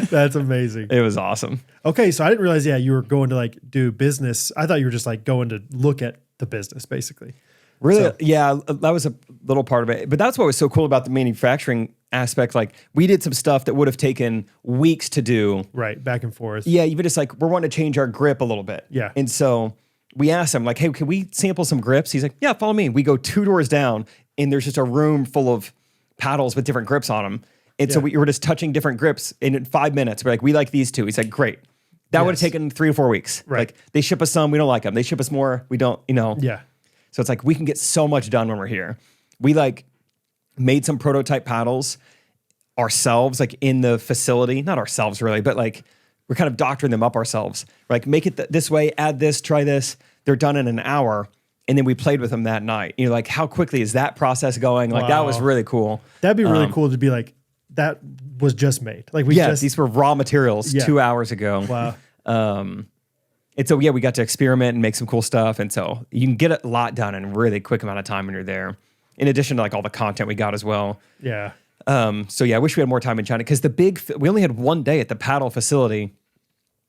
That's amazing. It was awesome. Okay, so I didn't realize, you were going to like do business. I thought you were just like going to look at the business, basically. Really? So- Yeah, that was a little part of it. But that's what was so cool about the manufacturing aspect. Like we did some stuff that would have taken weeks to do. Right, back and forth. Yeah, even just like we're wanting to change our grip a little bit. Yeah. And so we asked him like, hey, can we sample some grips? He's like, yeah, follow me. We go 2 doors down and there's just a room full of paddles with different grips on them. And so Yeah. we were just touching different grips in 5 minutes. We're like, we like these 2. He's like, great. That would have Yes. taken 3 to 4 weeks. Right. Like they ship us some, we don't like them. They ship us more, we don't, Yeah. So it's like we can get so much done when we're here. We like made some prototype paddles ourselves, like in the facility. Not ourselves really, but like we're kind of doctoring them up ourselves. We're like make it this way, add this, try this. They're done in an hour. And then we played with them that night. Like how quickly is that process going? Like that was Wow. really cool. That'd be really cool to be like, that was just made. Like we Yeah, just, these were raw materials Yeah. 2 hours ago. wow. And so, yeah, we got to experiment and make some cool stuff. And so you can get a lot done in a really quick amount of time when you're there, in addition to like all the content we got as well. Yeah. So, yeah, I wish we had more time in China because we only had one day at the paddle facility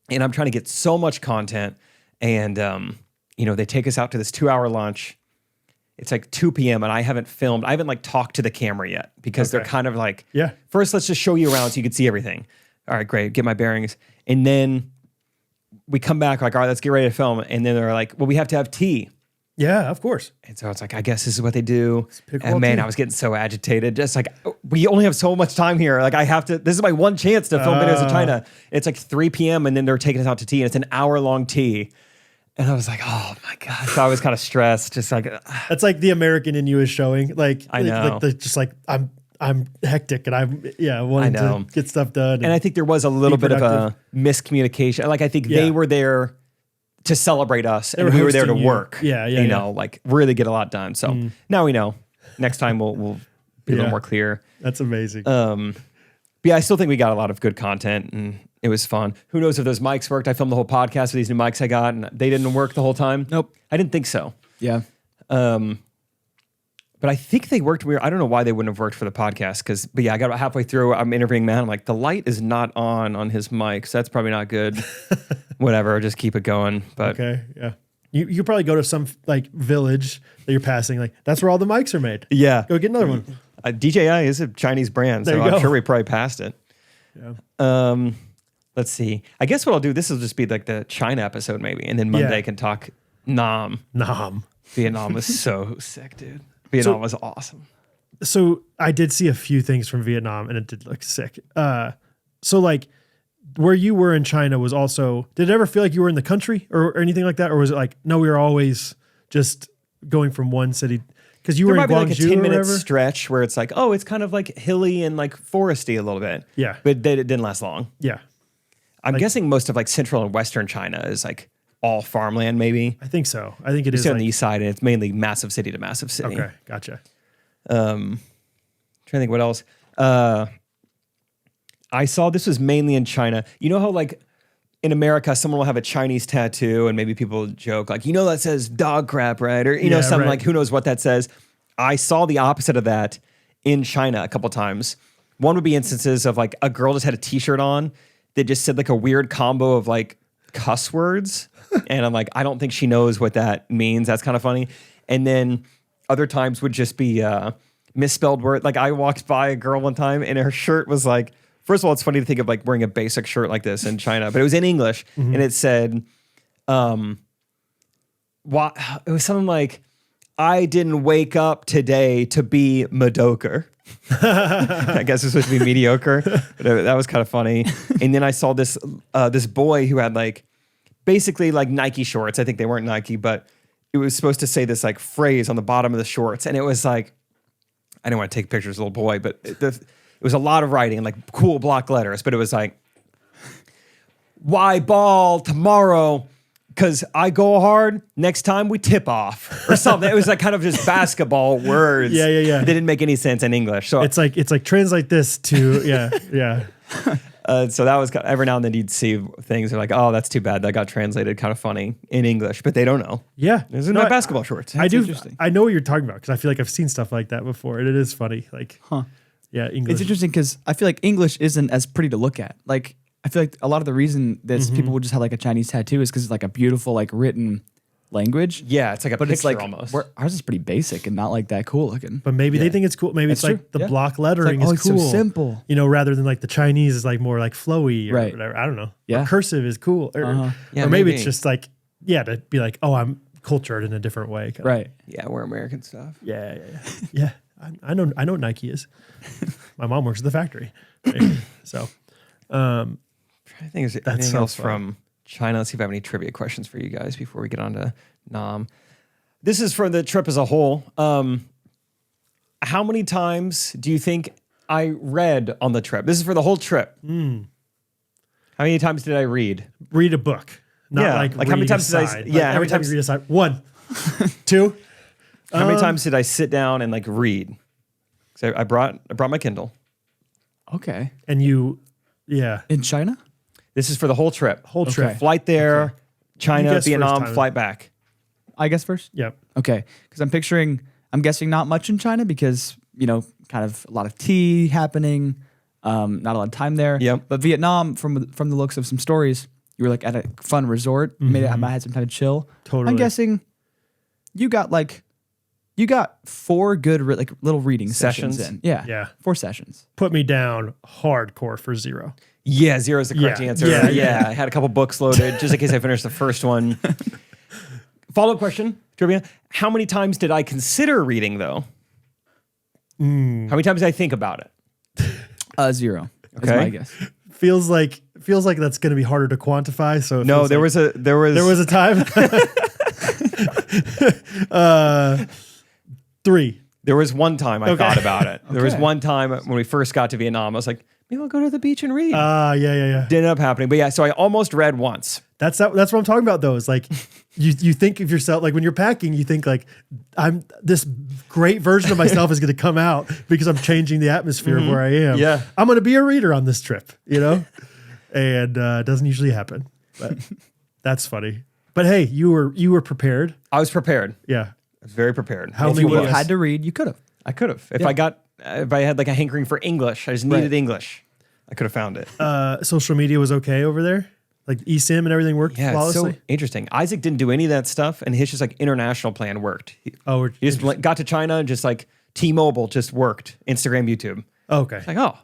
and I'm trying to get so much content. And, they take us out to this 2-hour lunch. it's like 2 p.m. and I haven't filmed. I haven't like talked to the camera yet because they're kind of like, first let's just show you around so you can see everything. All right, great. Get my bearings. And then we come back like, all right, let's get ready to film. And then they're like, well, we have to have tea. Yeah, of course. And so it's like, I guess this is what they do. Pickleball And man, tea. I was getting so agitated. Just like, we only have so much time here. Like I have to, this is my one chance to film videos in China. It's like 3 p.m. and then they're taking us out to tea and it's an hour-long tea. And I was like, oh my God. So I was kind of stressed. Just like, That's like the American in you is showing. Like, I know. Just like, I'm hectic and I'm wanting to get stuff done. And I think there was a little bit of a miscommunication. Like I think they were there to celebrate us and we were there to work. You know, like really get a lot done. So now we know. Next time we'll be a little more clear. That's amazing. But yeah, I still think we got a lot of good content and it was fun. Who knows if those mics worked? I filmed the whole podcast with these new mics I got and they didn't work the whole time. Nope. I didn't think so. Yeah. But I think they worked weird. I don't know why they wouldn't have worked for the podcast but yeah, I got about halfway through. I'm interviewing Matt. I'm like, the light is not on his mic, so that's probably not good. Whatever, just keep it going. But okay, yeah. You probably go to some like village that you're passing. Like that's where all the mics are made. Yeah, go get another one. DJI is a Chinese brand, so I'm sure we probably passed it. Yeah. Let's see. I guess what I'll do. This will just be like the China episode, maybe, and then Monday can talk Nam. Vietnam was so sick, dude. Vietnam was awesome. So I did see a few things from Vietnam and it did look sick. So like where you were in China was also, did it ever feel like you were in the country or anything like that? Or was it like, no, we were always just going from one city? Because you were in Guangzhou like a 10-minute or stretch where it's like, oh, it's kind of like hilly and like foresty a little bit. Yeah. But it didn't last long. Yeah. I'm guessing most of like central and western China is like all farmland, maybe. I think so. I think it is on the east side, and it's mainly massive city to massive city. Okay, gotcha. Trying to think what else. I saw this was mainly in China. You know how like in America, someone will have a Chinese tattoo, and maybe people joke like, you know, that says dog crap, right? Or you know, something like who knows what that says. I saw the opposite of that in China a couple times. One would be instances of like a girl just had a T-shirt on that just said like a weird combo of like cuss words. And I'm like, I don't think she knows what that means. That's kind of funny. And then other times would just be misspelled word. Like I walked by a girl one time and her shirt was like, first of all, it's funny to think of like wearing a basic shirt like this in China, but it was in English and it said, it was something like, I didn't wake up today to be mediocre. I guess it's supposed to be mediocre. But that was kind of funny. And then I saw this boy who had like basically like Nike shorts. I think they weren't Nike, but it was supposed to say this like phrase on the bottom of the shorts. And it was like, I didn't want to take pictures of the little boy, but it was a lot of writing and like cool block letters. But it was like, why ball tomorrow? Because I go hard, next time we tip off or something. It was like kind of just basketball words. Yeah. They didn't make any sense in English. So it's like translate this to, yeah. So that was every now and then you'd see things that are like, oh, that's too bad. That got translated kind of funny in English, but they don't know. Yeah. These are not basketball shorts. I do. I know what you're talking about because I feel like I've seen stuff like that before and it is funny. Like, yeah, English. It's interesting because I feel like English isn't as pretty to look at. Like, I feel like a lot of the reason that people would just have like a Chinese tattoo is because it's like a beautiful, like written language. Yeah, it's like a picture it's like, almost. Ours is pretty basic and not like that cool looking. But maybe they think it's cool. Maybe it's That's like true. the block lettering It's like, is cool. it's so simple. You know, rather than like the Chinese is like more like flowy or Right. whatever. I don't know. Yeah. Or cursive is cool. Or, Yeah, or maybe maybe. it's just like, to be like, oh, I'm cultured in a different way. kinda. Right. Yeah, we're American stuff. Yeah. Yeah. I know what Nike is. My mom works at the factory. So, I think there's anything so else fun. from China. Let's see if I have any trivia questions for you guys before we get on to Nam. This is for the trip as a whole. How many times do you think I read on the trip? This is for the whole trip. How many times did I read? read a book. Not Yeah, like how many read times did I- aside. yeah, Like how every many time times- you read aside. 1, 2. How many times did I sit down and like read? So I brought my Kindle. Okay. And you, In China? This is for the whole trip. whole trip. Flight there, China, You guess Vietnam, first, Tyler. flight back. I guess first? Yep. Okay. Because I'm guessing not much in China because, kind of a lot of tea happening, not a lot of time there. Yep. But Vietnam, from the looks of some stories, you were like at a fun resort. I had some time to chill. Totally. I'm guessing you got You got 4 good little reading Sessions? sessions in. Yeah. Yeah. 4 sessions. Put me down hardcore for 0. Yeah, 0 is the correct Yeah. answer. Yeah, Yeah, yeah. I had a couple books loaded just in case I finished the first one. Follow-up question, trivia. How many times did I consider reading, though? How many times did I think about it? 0. Is Okay. my guess. Feels like that's going to be harder to quantify. So it No, feels there like was a time. 3. There was one time I thought about it. There was Okay. one time when we first got to Vietnam, I was like, maybe I'll go to the beach and read. Yeah. Didn't end up happening. But yeah, so I almost read once. That's what I'm talking about though. Is like you think of yourself like when you're packing, you think like I'm this great version of myself is going to come out because I'm changing the atmosphere of where I am. Yeah. I'm going to be a reader on this trip, and it doesn't usually happen. But that's funny. But hey, you were prepared. I was prepared. Yeah. I was very prepared. How If many you would have was? had to read, you could have. I could have. If I had like a hankering for English, I just needed English. I could have found it. Social media was okay over there. Like eSIM and everything worked Yeah, it's flawlessly. so interesting. Isaac didn't do any of that stuff, and his just like international plan worked. He just got to China and just like T-Mobile just worked. Instagram, YouTube. Okay. Like, oh,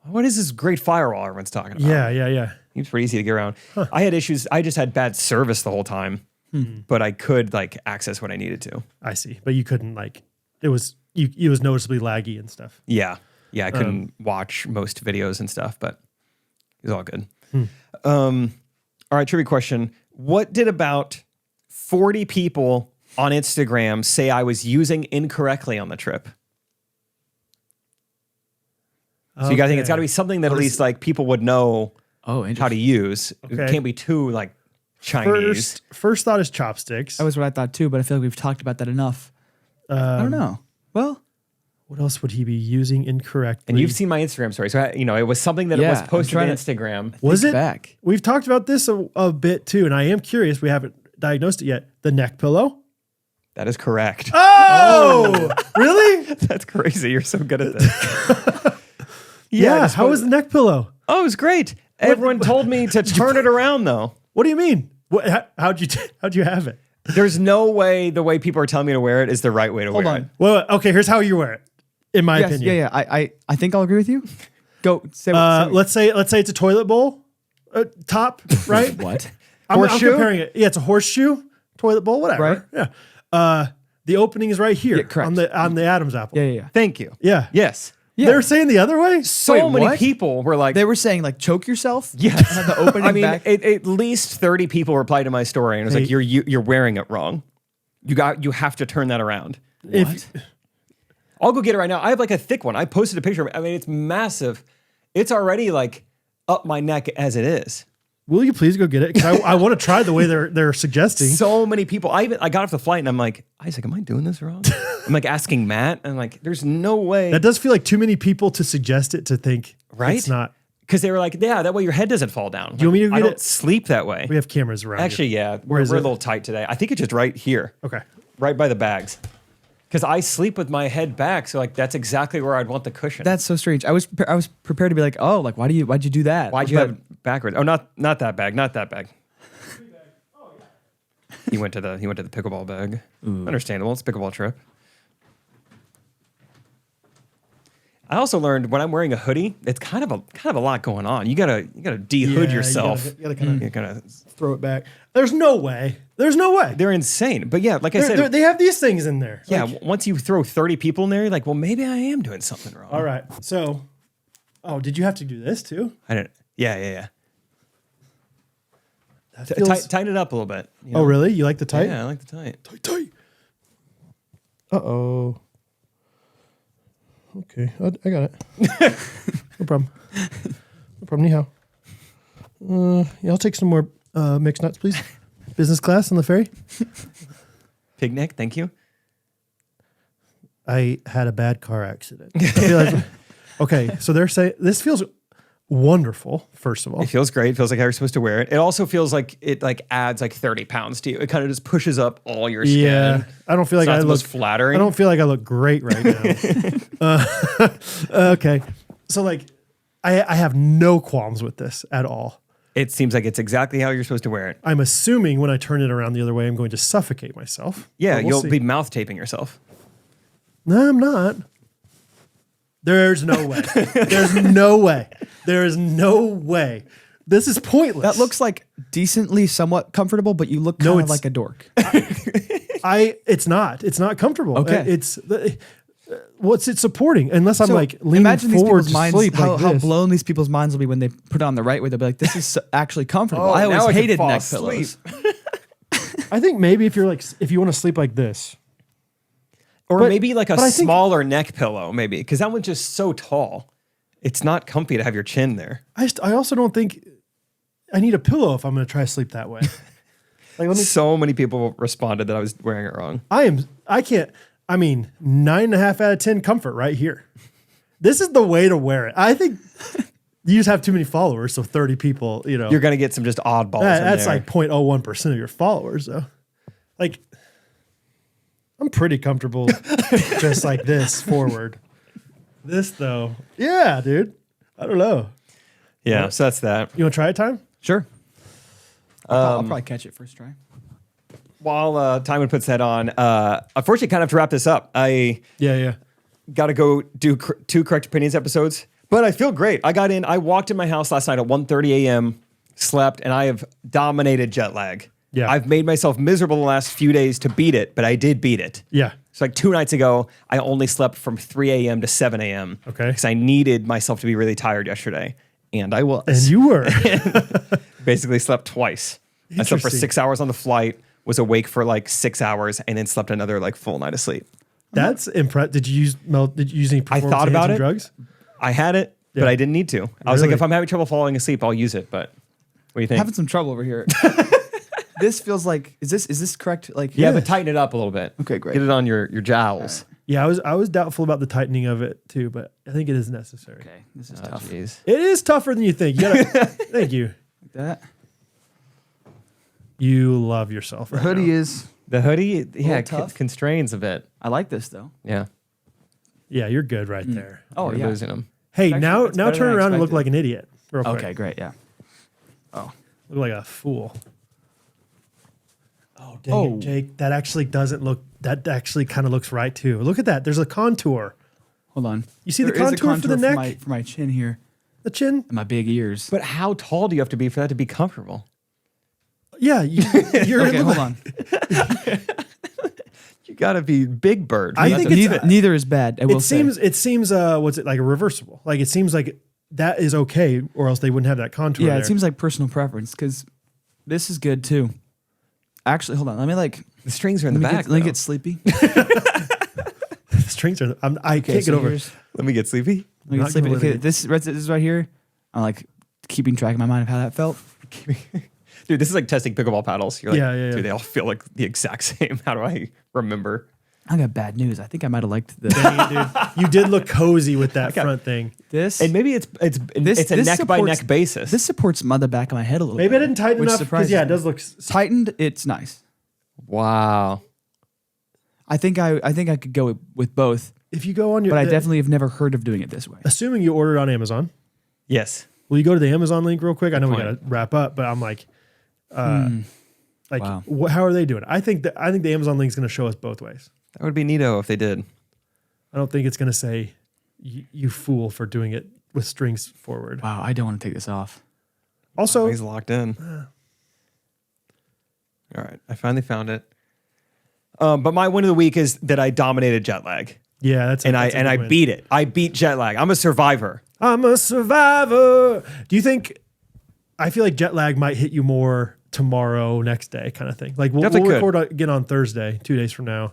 what is this great firewall everyone's talking about? Yeah. It was pretty easy to get around. I had issues. I just had bad service the whole time, but I could like access what I needed to. I see. But you couldn't like it was noticeably laggy and stuff. Yeah. I couldn't watch most videos and stuff, but it was all good. All right, trivia question. What did about 40 people on Instagram say I was using incorrectly on the trip? So you got to think it's got to be something that at least like people would know Oh, how to use. It Okay. can't be too like Chinese. First thought is chopsticks. That was what I thought too, but I feel like we've talked about that enough. I don't know. Well, What else would he be using incorrectly? And you've seen my Instagram story. So, it was something that it was Yeah, I'm posted on trying to- Instagram. was think it back. We've talked about this a bit too, and I am curious. We haven't diagnosed it yet. The neck pillow. That is correct. Oh, really? That's crazy. You're so good at this. Yeah. just How was the neck pillow? Oh, it was great. Everyone told me to turn it around, though. What do you mean? How'd you have it? There's no way the way people are telling me to wear it is the right way to hold wear on. it. Well, okay. Here's how you wear it, in my Yes, opinion. yeah. I think I'll agree with you. Go say what. Let's say it's a toilet bowl top, right? What? I'm Horseshoe? comparing it. Yeah, it's a horseshoe, toilet bowl, whatever. Right. Yeah. The opening is right here correct. on the Adam's apple. Yeah. Thank you. Yeah. Yes. They were saying the other way. So Wait, many what? people were like, They were saying like choke yourself. yes. Have the opening I mean, back. at least 30 people replied to my story and it was like, Hey. you're wearing it wrong. You have to turn that around. If I'll go get it right now. I have like a thick one. I posted a picture. I mean, it's massive. It's already like up my neck as it is. will you please go get it? Because I want to try the way they're suggesting. So many people. I got off the flight and I'm like, Isaac, am I doing this wrong? I'm like asking Matt. And I'm like, there's no way. That does feel like too many people to suggest it to think Right? it's not. Because they were like, yeah, that way your head doesn't fall down. Do you want me to I get don't it? sleep that way. We have cameras around. Actually, yeah. We're is a it? little tight today. I think it's just right here. Okay. Right by the bags. Because I sleep with my head back. So like that's exactly where I'd want the cushion. That's so strange. I was prepared to be like, oh, like why'd you do that? Why'd you But have it backwards? Oh, not that bag. Not that bag. He went to the pickleball bag. Understandable. It's a pickleball trip. I also learned when I'm wearing a hoodie, it's kind of a lot going on. You gotta de-hood yourself. You gotta kind of You gotta. throw it back. There's no way. They're insane. But yeah, like I said, They have these things in there. yeah. Like, Once you throw 30 people in there, you're like, well, maybe I am doing something wrong. all right. So, did you have to do this too? I don't. Yeah. That feels- Tighten it up a little bit. you Oh, know? really? You like the tight? Yeah, I like the tight. Tight. Uh-oh. Okay, I got it. No problem. No problem. Ni hao. Yeah, I'll take some more mixed nuts, please. Business class on the ferry. Picnic. Thank you. I had a bad car accident. I feel like- okay, so they're saying this feels wonderful. First of all, It feels great. It feels like how you're supposed to wear it. It also feels like it like adds like 30 pounds to you. It kind of just pushes up all your skin. yeah, I don't feel like It's not I the look most flattering. I don't feel like I look great right now. Okay, so like I have no qualms with this at all. It seems like it's exactly how you're supposed to wear it. I'm assuming when I turn it around the other way, I'm going to suffocate myself. Yeah, But we'll you'll see. be mouth taping yourself. No, I'm not. There's no way. There's no way. There is no way. This is pointless. That looks like decently somewhat comfortable, but you look kind of it's- like a dork. It's not. It's not comfortable. Okay. What's it supporting? Unless I'm So like leaning imagine these forward people's to minds, sleep how like this. blown these people's minds will be when they put it on the right way. They'll be like, "This is actually comfortable." Oh, I now always I can hated fall neck asleep. pillows. I think maybe if you want to sleep like this, Or But- maybe like a but I think- smaller neck pillow, maybe, because that one's just so tall. It's not comfy to have your chin there. I also don't think I need a pillow if I'm going to try to sleep that way. Like, So many people responded that I was wearing it wrong. I can't, 9.5 out of 10 comfort right here. This is the way to wear it. I think you just have too many followers. So 30 people, You're going to get some just oddballs. that's in there. like 0.01% of your followers though. Like, I'm pretty comfortable just like this forward. This though. Yeah, dude. I don't know. Yeah, so that's that. You want to try it, Time? Sure. I'll probably catch it first try. While Timon puts that on, unfortunately, kind of have to wrap this up. I Yeah. got to go do 2 Correct Opinions episodes, but I feel great. I walked in my house last night at 1:30 a.m., slept, and I have dominated jet lag. Yeah. I've made myself miserable the last few days to beat it, but I did beat it. Yeah. So like 2 nights ago, I only slept from 3 a.m. to 7 a.m. Okay. Because I needed myself to be really tired yesterday. And I was. And you were. Basically slept twice. I slept for Interesting. 6 hours on the flight, was awake for like 6 hours, and then slept another like full night of sleep. That's impressive. Did you use any I performance thought about enhancing it. drugs? I had it, but Yeah. I didn't need to. I was like, Really? if I'm having trouble falling asleep, I'll use it. But what do you think? Having some trouble over here. This feels like is this correct? Like Yeah, but tighten it up a little bit. Okay, great. Get it on your jowls. Yeah, I was doubtful about the tightening of it too, but I think it is necessary. Okay, this is Oh, tough. jeez. It is tougher than you think. You gotta, thank you. Like that. You love yourself. Right now. is. The hoodie, yeah, tough. constrains a bit. I like this though. Yeah. Yeah, you're good right there. Oh We're yeah. losing them. Hey, Actually, now it's better turn than I around and look expected. like an idiot. Real quick. Okay, great. Yeah. Look like a fool. Oh, dang Oh. it, Jake. That actually doesn't look, that actually kind of looks right too. Look at that. There's a contour. Hold on. You see the There is a contour for the neck? for my chin here The chin? and my big ears. But how tall do you have to be for that to be comfortable? Yeah, you're Okay, hold on. You got to be Big Bird. I think it's- neither is bad. I will say. It seems what's it like, a reversible? Like it seems like that is okay, or else they wouldn't have that contour. Yeah, there. it seems like personal preference because this is good too. Actually, hold on. Let me like the strings are in the let me back. get, let me though. get sleepy. the strings are. I can't get over. here's- Let me get sleepy. Let me Not get sleepy. gonna let Okay, it- this is right here. I'm like keeping track in my mind of how that felt. Dude, this is like testing pickleball paddles. You're like, Yeah. dude, they all feel like the exact same. How do I remember? I got bad news. I think I might have liked the Dang it, dude. You did look cozy with that front thing. this. And maybe it's a neck by neck basis. This supports the back of my head a little. Maybe I bit, didn't tighten which enough because surprises yeah, it me. does look. Tightened. It's nice. Wow. I think I could go with both, If you go on your, but I definitely have never heard of doing it this way. assuming you ordered on Amazon. Yes. Will you go to the Amazon link real quick? I know we point. got to wrap up, but I'm like, Wow. how are they doing it? I think the Amazon link is going to show us both ways. That would be neato if they did. I don't think it's going to say you fool for doing it with strings forward. Wow, I don't want to take this off. Also, He's locked in. All right. I finally found it. But my win of the week is that I dominated jet lag. yeah, that's a I good win. beat it. I beat jet lag. I'm a survivor. I'm a survivor. Do you think? I feel like jet lag might hit you more tomorrow, next day, kind of thing. Like we'll Definitely could. record again on Thursday, 2 days from now,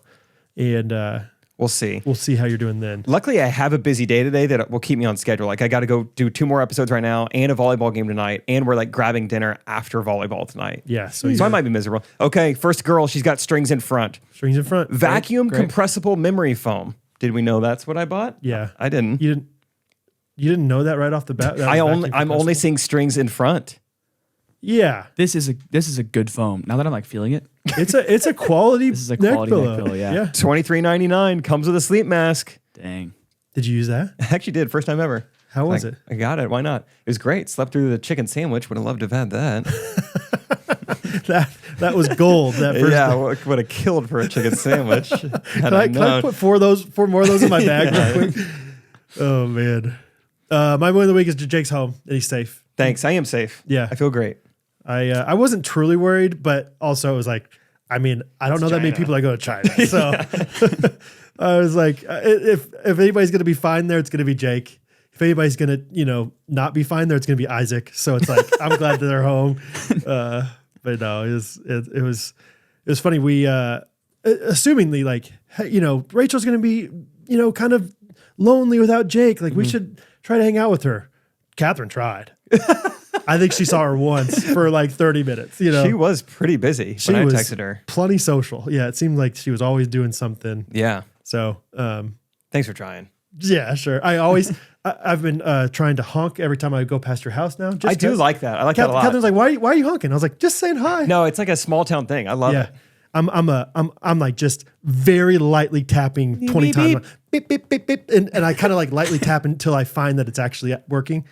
and We'll see. we'll see how you're doing then. Luckily, I have a busy day today that will keep me on schedule. Like I got to go do 2 more episodes right now and a volleyball game tonight. And we're like grabbing dinner after volleyball tonight. Yeah, so So I might be miserable. Okay. First girl, she's got strings in front. strings in front. Vacuum Great. compressible memory foam. Did we know that's what I bought? Yeah, I didn't. you didn't know that right off the bat. That was I'm vacuum only compressible? seeing strings in front. Yeah, This is a good foam. Now that I'm like feeling it, it's a quality. This is a quality neck pillow, yeah. $23.99 comes with a sleep mask. dang. Did you use that? I actually did. First time ever. How was Like, it? I got it. Why not? It was great. Slept through the chicken sandwich. Would have loved to have had that. That was gold. That first Yeah, day. would have killed for a chicken sandwich. Can I put four more of those in my bag real quick? Oh man. My win of the week is Jake's home and he's safe. Thanks. I am safe. Yeah. I feel great. I wasn't truly worried, but also it was like, I mean, I don't know that many China. people that go to China. So I was like, if anybody's going to be fine there, it's going to be Jake. If anybody's going to, not be fine there, it's going to be Isaac. So it's like, I'm glad that they're home. But no, it was funny. We, assumingly like, hey, Rachel's going to be, kind of lonely without Jake. Like we should try to hang out with her. Catherine tried. I think she saw her once for like 30 minutes. She was pretty busy when I was texted her. plenty social. Yeah, it seemed like she was always doing something. Yeah. So, Thanks for trying. yeah, sure. I've been trying to honk every time I go past your house now. I do like that. I like that a lot. Catherine's like, why are you honking? I was like, just saying hi. No, it's like a small town thing. I love Yeah. it. I'm like just very lightly tapping 20 beep, times. Beep, beep, beep, beep. And I kind of like lightly tap until I find that it's actually working.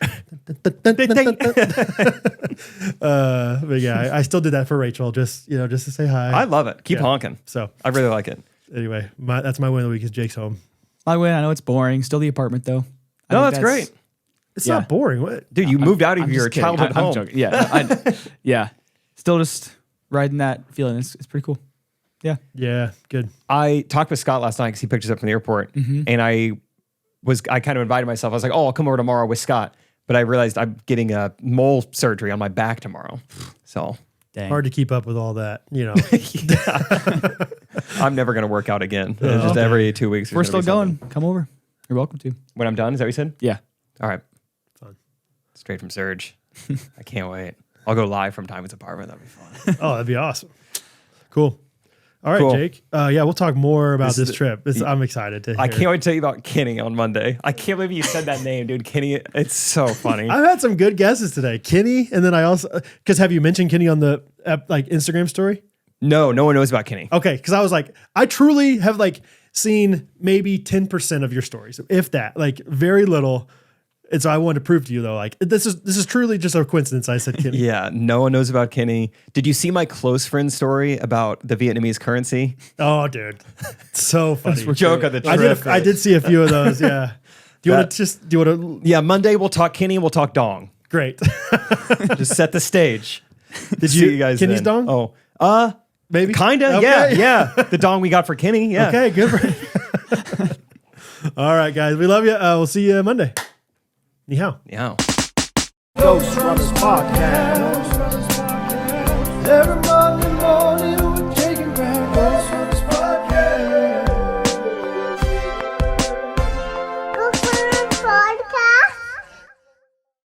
But yeah, I still did that for Rachel, just to say hi. I love it. Keep Yeah. honking. So I really like it. anyway, that's my win of the week is Jake's home. My win. I know it's boring. Still the apartment though. I No, think that's great. It's Yeah. not boring. What? Dude, you moved out of I'm your just kidding. childhood I'm home. joking. Yeah. Yeah. Still just riding that feeling. It's pretty cool. Yeah. Yeah, good. I talked with Scott last night because he picked us up from the airport, and I kind of invited myself. I was like, "Oh, I'll come over tomorrow with Scott," but I realized I'm getting a mole surgery on my back tomorrow, so Dang. Hard to keep up with all that, I'm never gonna work out again. It's just every 2 weeks. there's We're gonna still be going. Come over. You're welcome to. something. When I'm done, is that what you said? Yeah. All right, Fun. straight from Surge. I can't wait. I'll go live from Timon's apartment. That'd be fun. Oh, that'd be awesome. Cool. All right, Cool. Jake. Yeah, we'll talk more about this is trip. I'm excited to hear. I can't wait to tell you about Kenny on Monday. I can't believe you said that name, dude. Kenny, it's so funny. I've had some good guesses today. Kenny, and then I also, because have you mentioned Kenny on the Instagram story? No one knows about Kenny. Okay, because I was like, I truly have seen maybe 10% of your stories, if that, very little. And so I wanted to prove to you though, this is truly just a coincidence. I said Kenny. Yeah, no one knows about Kenny. Did you see my close friend story about the Vietnamese currency? Oh, dude, so funny. Joke of the trip. I did see a few of those. Yeah. Do you want to? Yeah, Monday we'll talk Kenny and we'll talk dong. Great. Just set the stage. Did See you guys Kenny's then. dong? Oh, Maybe. kinda. Okay. Yeah. The dong we got for Kenny. Yeah. Okay, good. All right, guys, we love you. We'll see you Monday. Ni hao. Yeah. Ghostrunners podcast. Everybody